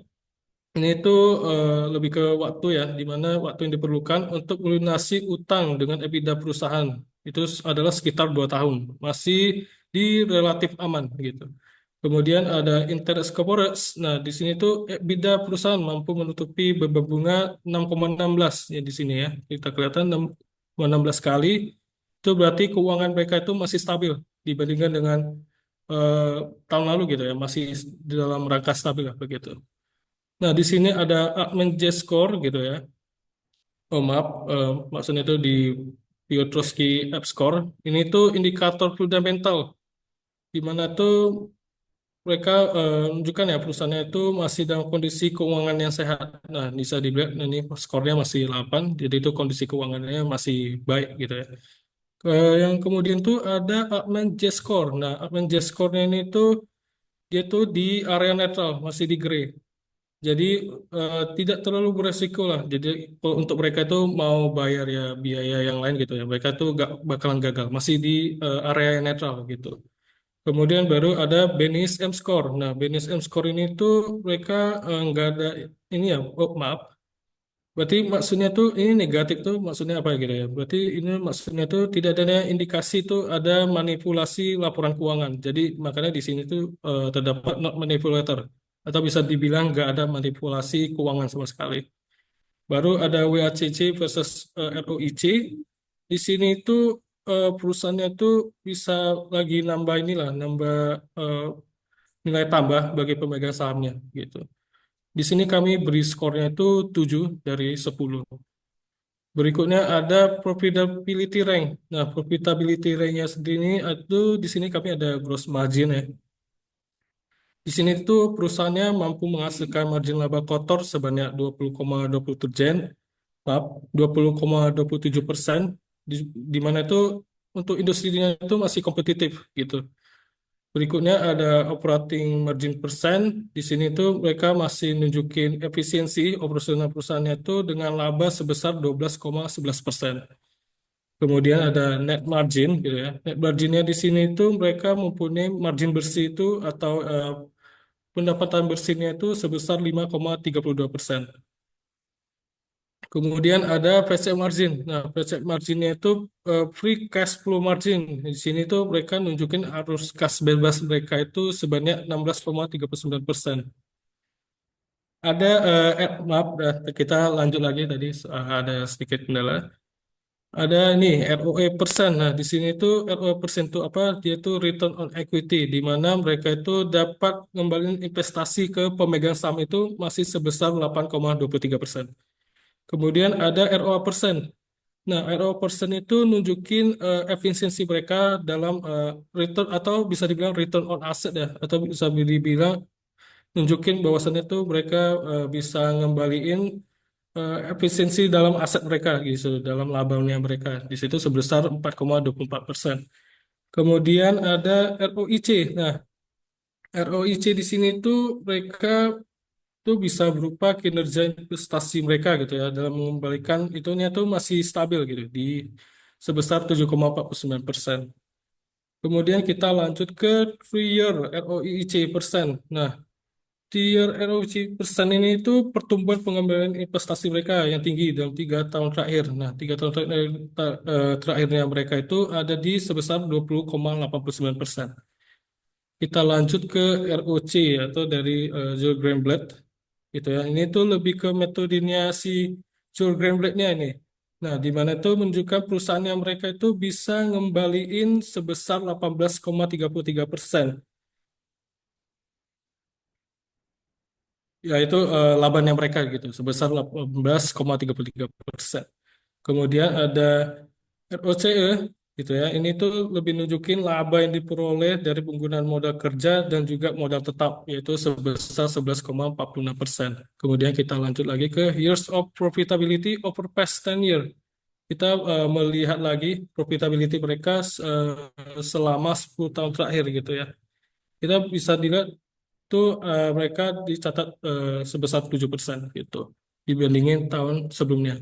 Ini itu lebih ke waktu ya, di mana waktu yang diperlukan untuk melunasi utang dengan EBITDA perusahaan itu adalah sekitar 2 tahun, masih di relatif aman gitu. Kemudian ada interest coverage. Nah, di sini tuh EBITDA perusahaan mampu menutupi beban bunga 6,16 ya di sini ya. Kita kelihatan 6,16 kali. Itu berarti keuangan mereka itu masih stabil dibandingkan dengan eh, tahun lalu gitu ya, masih di dalam rangka stabil lah begitu. Nah, di sini ada Ackman score gitu ya. Oh, maaf, maksudnya itu di Piotrowski App Score. Ini tuh indikator fundamental, di mana tuh mereka menunjukkan ya perusahaannya itu masih dalam kondisi keuangan yang sehat. Nah, bisa dilihat ini skornya masih 8, jadi itu kondisi keuangannya masih baik gitu ya. Yang kemudian tuh ada Ackman score. Nah, Ackman score-nya ini tuh dia tuh di area netral, masih di gray. Jadi tidak terlalu beresiko lah. Jadi kalau untuk mereka itu mau bayar ya biaya yang lain gitu ya, mereka tuh gak bakalan gagal. Masih di area yang netral gitu. Kemudian baru ada Benis M Score. Nah, Benis M Score ini tuh mereka nggak ada ini ya. Oh maaf. Berarti maksudnya tuh ini negatif tuh maksudnya apa gitu ya? Berarti ini maksudnya tuh tidak ada indikasi tuh ada manipulasi laporan keuangan. Jadi makanya di sini tuh terdapat not manipulator atau bisa dibilang nggak ada manipulasi keuangan sama sekali. Baru ada WACC versus ROIC. Di sini itu perusahaannya itu bisa lagi nambah inilah, nambah eh, nilai tambah bagi pemegang sahamnya gitu. Di sini kami beri skornya itu 7 dari 10. Berikutnya ada profitability rank. Nah, profitability ranknya sendiri itu di sini kami ada gross margin ya. Di sini itu perusahaannya mampu menghasilkan margin laba kotor sebanyak 20,20%, maaf, 20,27%, di mana itu untuk industrinya itu masih kompetitif gitu. Berikutnya ada operating margin persen. Di sini tuh mereka masih nunjukin efisiensi operasional perusahaannya itu dengan laba sebesar 12,11%. Kemudian ada net margin gitu ya. Net marginnya di sini itu mereka mempunyai margin bersih itu atau pendapatan bersihnya itu sebesar 5,32%. Kemudian ada project margin. Nah, project marginnya itu free cash flow margin. Di sini tuh mereka nunjukin arus kas bebas mereka itu sebanyak 16,39%. Ada, maaf, kita lanjut lagi tadi ada sedikit kendala. Ada ini ROE persen. Nah, di sini tuh ROE persen itu apa? Dia tuh return on equity, di mana mereka itu dapat ngembaliin investasi ke pemegang saham itu masih sebesar 8,23%. Kemudian ada ROA persen. Nah, ROA persen itu nunjukin efisiensi mereka dalam return atau bisa dibilang return on asset ya, atau bisa dibilang nunjukin bahwasannya tuh mereka bisa ngembaliin efisiensi dalam aset mereka gitu, dalam labanya mereka. Di situ sebesar 4,24%. Kemudian ada ROIC. Nah, ROIC di sini tuh mereka tuh bisa berupa kinerja investasi mereka gitu ya dalam mengembalikan itunya tuh masih stabil gitu di sebesar 7,49%. Kemudian kita lanjut ke 3-year ROIC persen. Nah, 3-year ROIC persen ini itu pertumbuhan pengembalian investasi mereka yang tinggi dalam 3 tahun terakhir. Nah, 3 tahun terakhirnya mereka itu ada di sebesar 20,89%. Kita lanjut ke ROC atau dari Joel Greenblatt gitu ya. Ini tuh lebih ke metodenya si Joel Greenblatt-nya ini. Nah, di mana itu menunjukkan perusahaan yang mereka itu bisa ngembaliin sebesar 18,33%. Yaitu labannya mereka gitu, sebesar 18,33%. Kemudian ada ROCE gitu ya. Ini tuh lebih nunjukin laba yang diperoleh dari penggunaan modal kerja dan juga modal tetap yaitu sebesar 11,46%. Kemudian kita lanjut lagi ke years of profitability over past 10 year. Kita melihat lagi profitability mereka selama 10 tahun terakhir gitu ya. Kita bisa dilihat tuh mereka dicatat sebesar 7% gitu dibandingin tahun sebelumnya.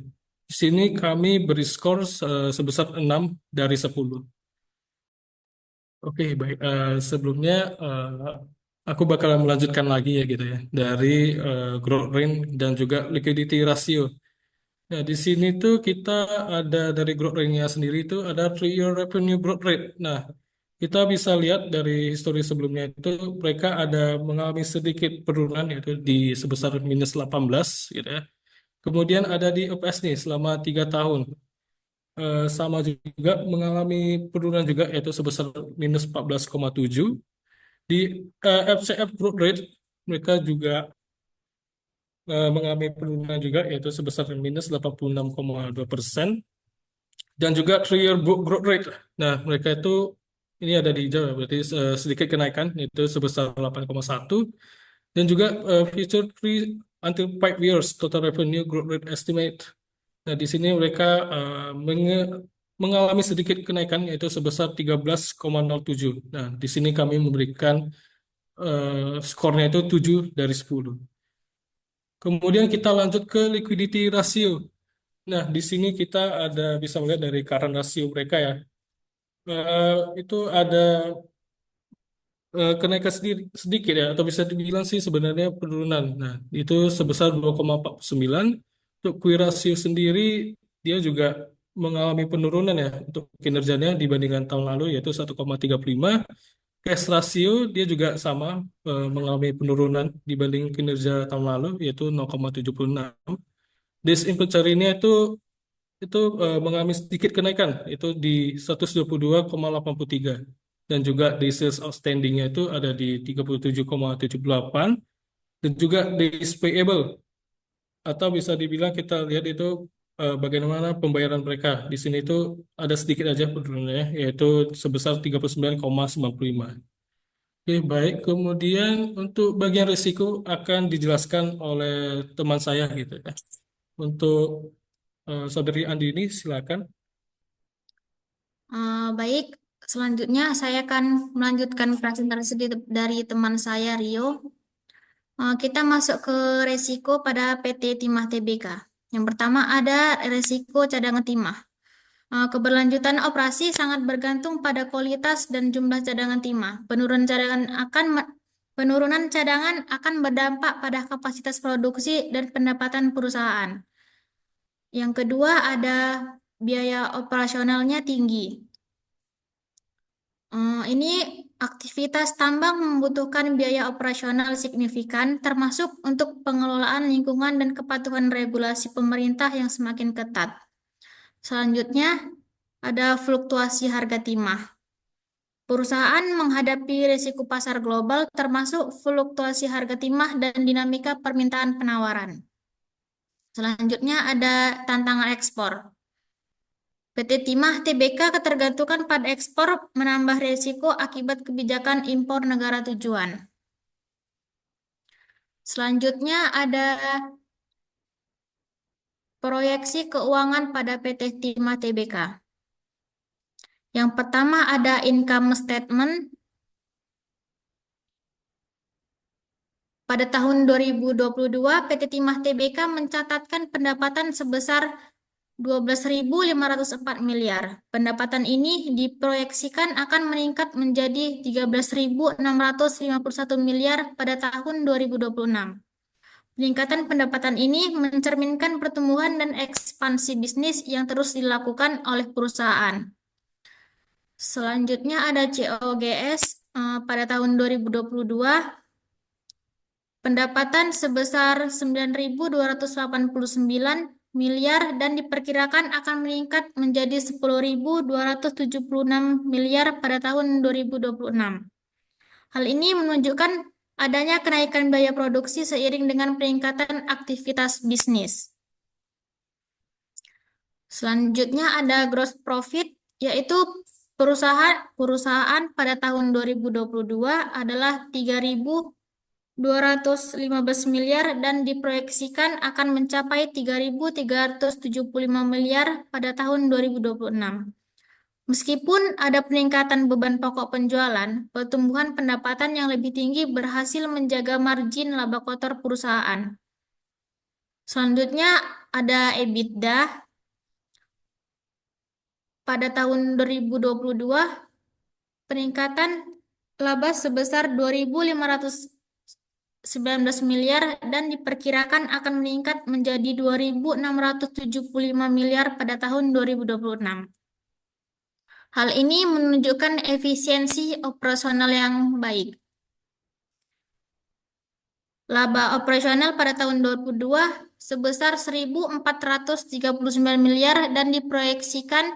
Di sini kami beri skor sebesar 6 dari 10. Oke, baik. Sebelumnya aku bakalan melanjutkan lagi ya gitu ya dari growth rate dan juga liquidity ratio. Nah, di sini tuh kita ada dari growth rate-nya sendiri itu ada 3-year revenue growth rate. Nah, kita bisa lihat dari histori sebelumnya itu mereka ada mengalami sedikit penurunan yaitu di sebesar minus 18 gitu ya. Kemudian ada di EPS nih selama 3 tahun. Sama juga mengalami penurunan juga yaitu sebesar minus 14,7. Di FCF growth rate mereka juga mengalami penurunan juga yaitu sebesar minus 86,2%. Dan juga 3-year growth rate. Nah, mereka itu ini ada di hijau, berarti sedikit kenaikan, itu sebesar 8,1. Dan juga future 3 until 5 years total revenue growth rate estimate. Nah, di sini mereka mengalami sedikit kenaikan, yaitu sebesar 13,07. Nah, di sini kami memberikan skornya itu 7 dari 10. Kemudian kita lanjut ke liquidity ratio. Nah, di sini kita ada bisa melihat dari current ratio mereka ya. Itu ada kenaikan sedikit ya, atau bisa dibilang sih sebenarnya penurunan. Nah, itu sebesar 2,49. Untuk Q rasio sendiri, dia juga mengalami penurunan ya untuk kinerjanya dibandingkan tahun lalu, yaitu 1,35. Cash ratio dia juga sama, mengalami penurunan dibanding kinerja tahun lalu, yaitu 0,76. Days inventory-nya itu itu mengalami sedikit kenaikan, itu di 122,83. Dan juga di sales outstanding-nya itu ada di 37,78. Dan juga days payable, atau bisa dibilang kita lihat itu bagaimana pembayaran mereka. Di sini itu ada sedikit aja penurunannya, yaitu sebesar 39,95. Oke, baik. Kemudian untuk bagian risiko akan dijelaskan oleh teman saya gitu ya. Untuk Saudari Andi ini silakan. Baik, selanjutnya saya akan melanjutkan presentasi dari teman saya, Rio. Kita masuk ke resiko pada PT Timah Tbk. Yang pertama ada resiko cadangan timah. Keberlanjutan operasi sangat bergantung pada kualitas dan jumlah cadangan timah. Penurunan cadangan akan berdampak pada kapasitas produksi dan pendapatan perusahaan. Yang kedua ada biaya operasionalnya tinggi. Ini aktivitas tambang membutuhkan biaya operasional signifikan, termasuk untuk pengelolaan lingkungan dan kepatuhan regulasi pemerintah yang semakin ketat. Selanjutnya, ada fluktuasi harga timah. Perusahaan menghadapi risiko pasar global, termasuk fluktuasi harga timah dan dinamika permintaan penawaran. Selanjutnya, ada tantangan ekspor. PT Timah Tbk ketergantungan pada ekspor menambah risiko akibat kebijakan impor negara tujuan. Selanjutnya ada proyeksi keuangan pada PT Timah Tbk. Yang pertama ada income statement. Pada tahun 2022, PT Timah Tbk mencatatkan pendapatan sebesar 12.504 miliar. Pendapatan ini diproyeksikan akan meningkat menjadi 13.651 miliar pada tahun 2026. Peningkatan pendapatan ini mencerminkan pertumbuhan dan ekspansi bisnis yang terus dilakukan oleh perusahaan. Selanjutnya ada COGS pada tahun 2022. Pendapatan sebesar 9.289 miliar dan diperkirakan akan meningkat menjadi 10.276 miliar pada tahun 2026. Hal ini menunjukkan adanya kenaikan biaya produksi seiring dengan peningkatan aktivitas bisnis. Selanjutnya ada gross profit, yaitu perusahaan pada tahun 2022 adalah 3.215 miliar dan diproyeksikan akan mencapai 3.375 miliar pada tahun 2026. Meskipun ada peningkatan beban pokok penjualan, pertumbuhan pendapatan yang lebih tinggi berhasil menjaga margin laba kotor perusahaan. Selanjutnya ada EBITDA. Pada tahun 2022, peningkatan laba sebesar 2.519 miliar dan diperkirakan akan meningkat menjadi 2.675 miliar pada tahun 2026. Hal ini menunjukkan efisiensi operasional yang baik. Laba operasional pada tahun 2022 sebesar 1.439 miliar dan diproyeksikan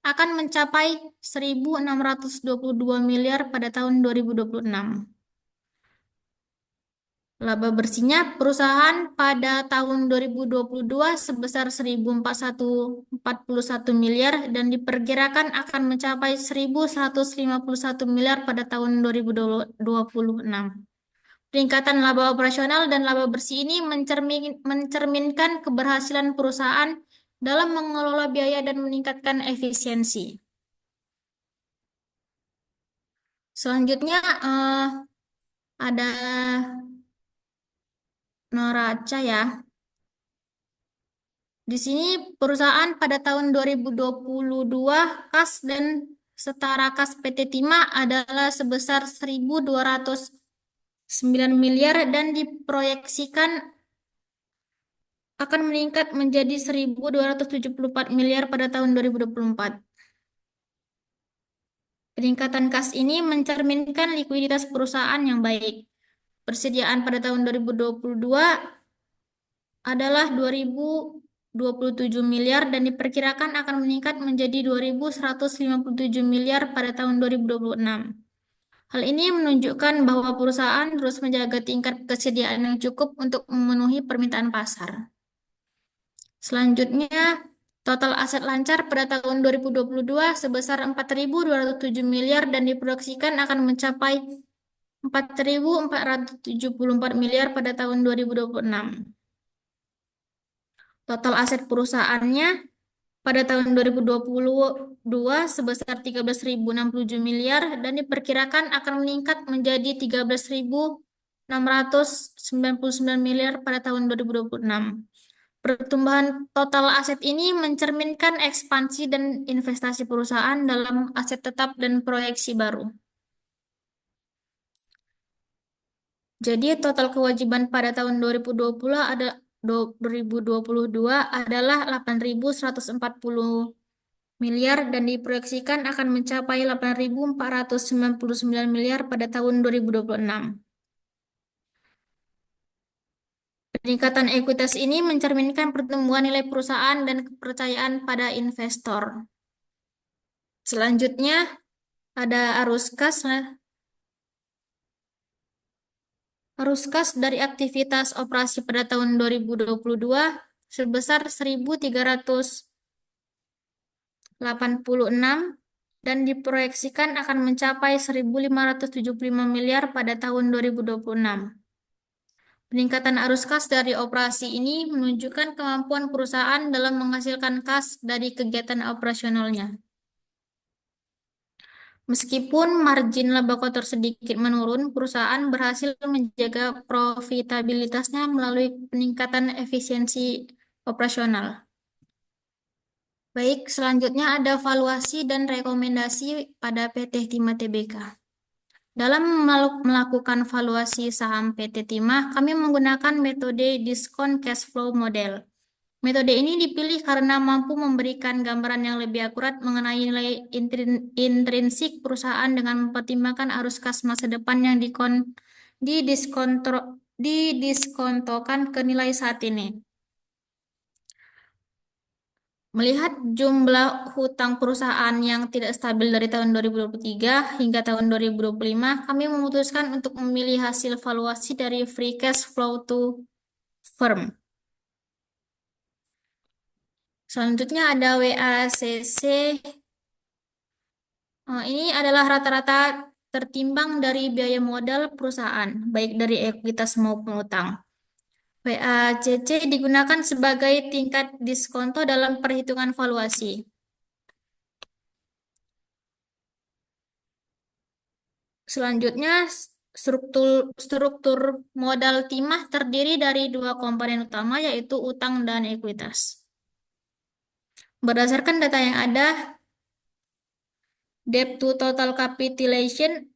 akan mencapai 1.622 miliar pada tahun 2026. Laba bersihnya perusahaan pada tahun 2022 sebesar 1.441 miliar dan diperkirakan akan mencapai 1.151 miliar pada tahun 2026. Peningkatan laba operasional dan laba bersih ini mencerminkan keberhasilan perusahaan dalam mengelola biaya dan meningkatkan efisiensi. Selanjutnya ada neraca ya. Di sini perusahaan pada tahun 2022 kas dan setara kas PT Timah adalah sebesar 1.209 miliar dan diproyeksikan akan meningkat menjadi 1.274 miliar pada tahun 2024. Peningkatan kas ini mencerminkan likuiditas perusahaan yang baik. Persediaan pada tahun 2022 adalah 2.000 27 miliar dan diperkirakan akan meningkat menjadi 2.157 miliar pada tahun 2026. Hal ini menunjukkan bahwa perusahaan terus menjaga tingkat kesediaan yang cukup untuk memenuhi permintaan pasar. Selanjutnya, total aset lancar pada tahun 2022 sebesar 4.207 miliar dan diproyeksikan akan mencapai 4.474 miliar pada tahun 2026. Total aset perusahaannya pada tahun 2022 sebesar 13.067 miliar dan diperkirakan akan meningkat menjadi 13.699 miliar pada tahun 2026. Pertumbuhan total aset ini mencerminkan ekspansi dan investasi perusahaan dalam aset tetap dan proyeksi baru. Jadi total kewajiban pada tahun 2022 adalah 8.140 miliar dan diproyeksikan akan mencapai 8.499 miliar pada tahun 2026. Peningkatan ekuitas ini mencerminkan pertumbuhan nilai perusahaan dan kepercayaan pada investor. Selanjutnya ada arus kas. Arus kas dari aktivitas operasi pada tahun 2022 sebesar 1.386 dan diproyeksikan akan mencapai 1.575 miliar pada tahun 2026. Peningkatan arus kas dari operasi ini menunjukkan kemampuan perusahaan dalam menghasilkan kas dari kegiatan operasionalnya. Meskipun margin laba kotor sedikit menurun, perusahaan berhasil menjaga profitabilitasnya melalui peningkatan efisiensi operasional. Baik, selanjutnya ada valuasi dan rekomendasi pada PT Timah Tbk. Dalam melakukan valuasi saham PT Timah, kami menggunakan metode discount cash flow model. Metode ini dipilih karena mampu memberikan gambaran yang lebih akurat mengenai nilai intrinsik perusahaan dengan mempertimbangkan arus kas masa depan yang didiskontokan ke nilai saat ini. Melihat jumlah hutang perusahaan yang tidak stabil dari tahun 2023 hingga tahun 2025, kami memutuskan untuk memilih hasil valuasi dari free cash flow to firm. Selanjutnya ada WACC. Ini adalah rata-rata tertimbang dari biaya modal perusahaan, baik dari ekuitas maupun utang. WACC digunakan sebagai tingkat diskonto dalam perhitungan valuasi. Selanjutnya, struktur modal timah terdiri dari dua komponen utama, yaitu utang dan ekuitas. Berdasarkan data yang ada, debt to total capitalization,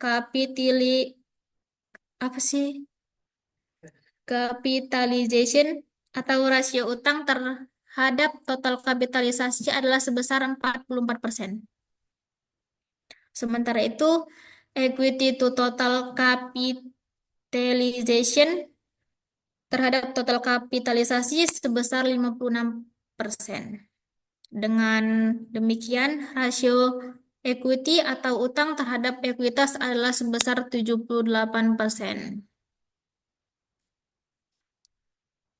capitalization atau rasio utang terhadap total kapitalisasi adalah sebesar 44%. Sementara itu, equity to total capitalization terhadap total kapitalisasi sebesar 56%. Dengan demikian, rasio equity atau utang terhadap ekuitas adalah sebesar 78%.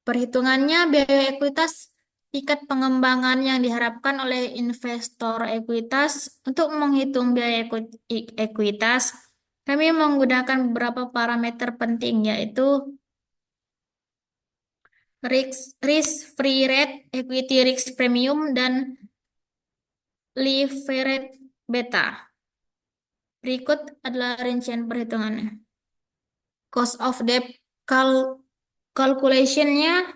Perhitungannya, biaya ekuitas tingkat pengembangan yang diharapkan oleh investor ekuitas. Untuk menghitung biaya ekuitas, kami menggunakan beberapa parameter penting, yaitu risk-free rate, equity risk premium, dan leverage beta. Berikut adalah rincian perhitungannya. Cost of debt calculation-nya,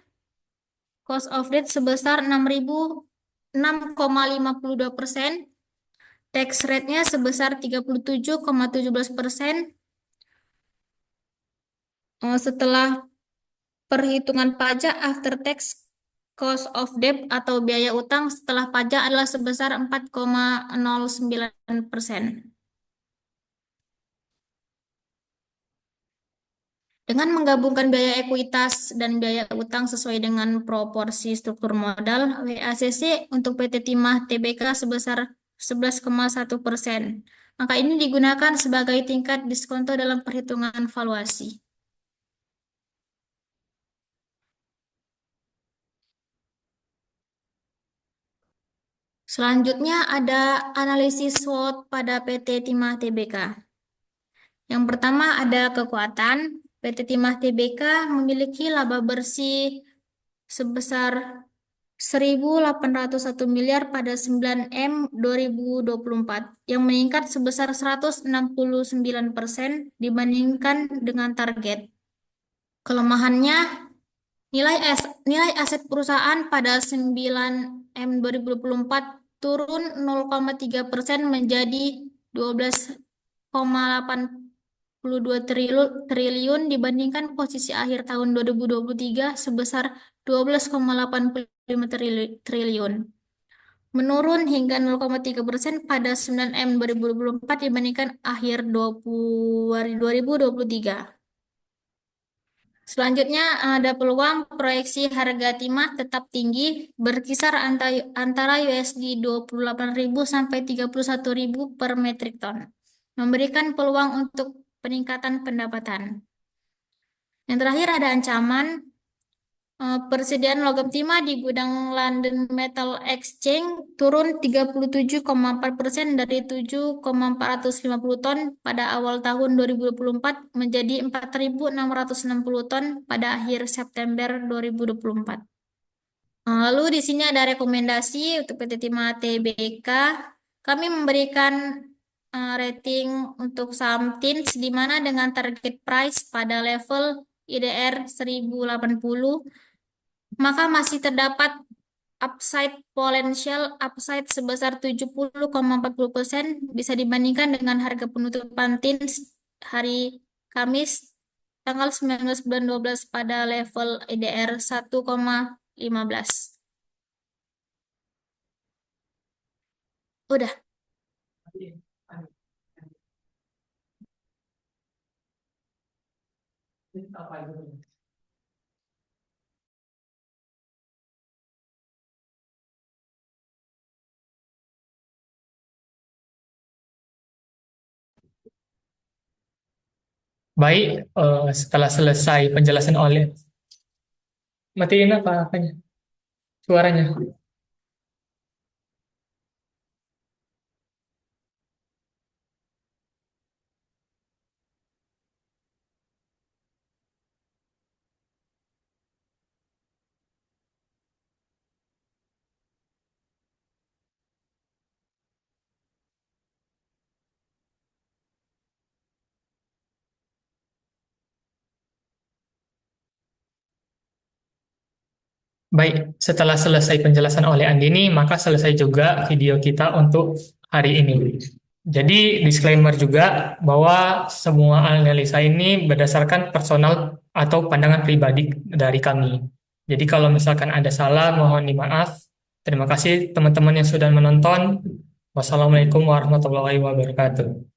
cost of debt sebesar 6,52%, tax rate-nya sebesar 37,17%. Setelah perhitungan pajak after tax, cost of debt atau biaya utang setelah pajak adalah sebesar 4,09%. Dengan menggabungkan biaya ekuitas dan biaya utang sesuai dengan proporsi struktur modal, WACC untuk PT Timah Tbk sebesar 11,1%. Maka ini digunakan sebagai tingkat diskonto dalam perhitungan valuasi. Selanjutnya ada analisis SWOT pada PT Timah Tbk. Yang pertama ada kekuatan. PT Timah Tbk memiliki laba bersih sebesar 1.801 miliar pada 9M 2024 yang meningkat sebesar 169% dibandingkan dengan target. Kelemahannya, nilai aset perusahaan pada 9M 2024 turun 0,3% menjadi 12,82 triliun dibandingkan posisi akhir tahun 2023 sebesar 12,85 triliun. Menurun hingga 0,3% pada 9M 2024 dibandingkan akhir 2023. Selanjutnya ada peluang proyeksi harga timah tetap tinggi berkisar antara USD 28.000 sampai 31.000 per metrik ton, memberikan peluang untuk peningkatan pendapatan. Yang terakhir ada ancaman persediaan logam timah di gudang London Metal Exchange turun 37,4% dari 7,450 ton pada awal tahun 2024 menjadi 4.660 ton pada akhir September 2024. Lalu di sini ada rekomendasi untuk PT Timah Tbk. Kami memberikan rating untuk saham TINS di mana dengan target price pada level IDR 1080 maka masih terdapat upside sebesar 70,40% bisa dibandingkan dengan harga penutupan TINS hari Kamis tanggal 19 bulan 12 pada level IDR 1,15. Udah. Baik, setelah selesai penjelasan oleh matiin apanya? Suaranya. Baik, setelah selesai penjelasan oleh Andini, maka selesai juga video kita untuk hari ini. Jadi, disclaimer juga bahwa semua analisa ini berdasarkan personal atau pandangan pribadi dari kami. Jadi, kalau misalkan ada salah, mohon dimaaf. Terima kasih teman-teman yang sudah menonton. Wassalamualaikum warahmatullahi wabarakatuh.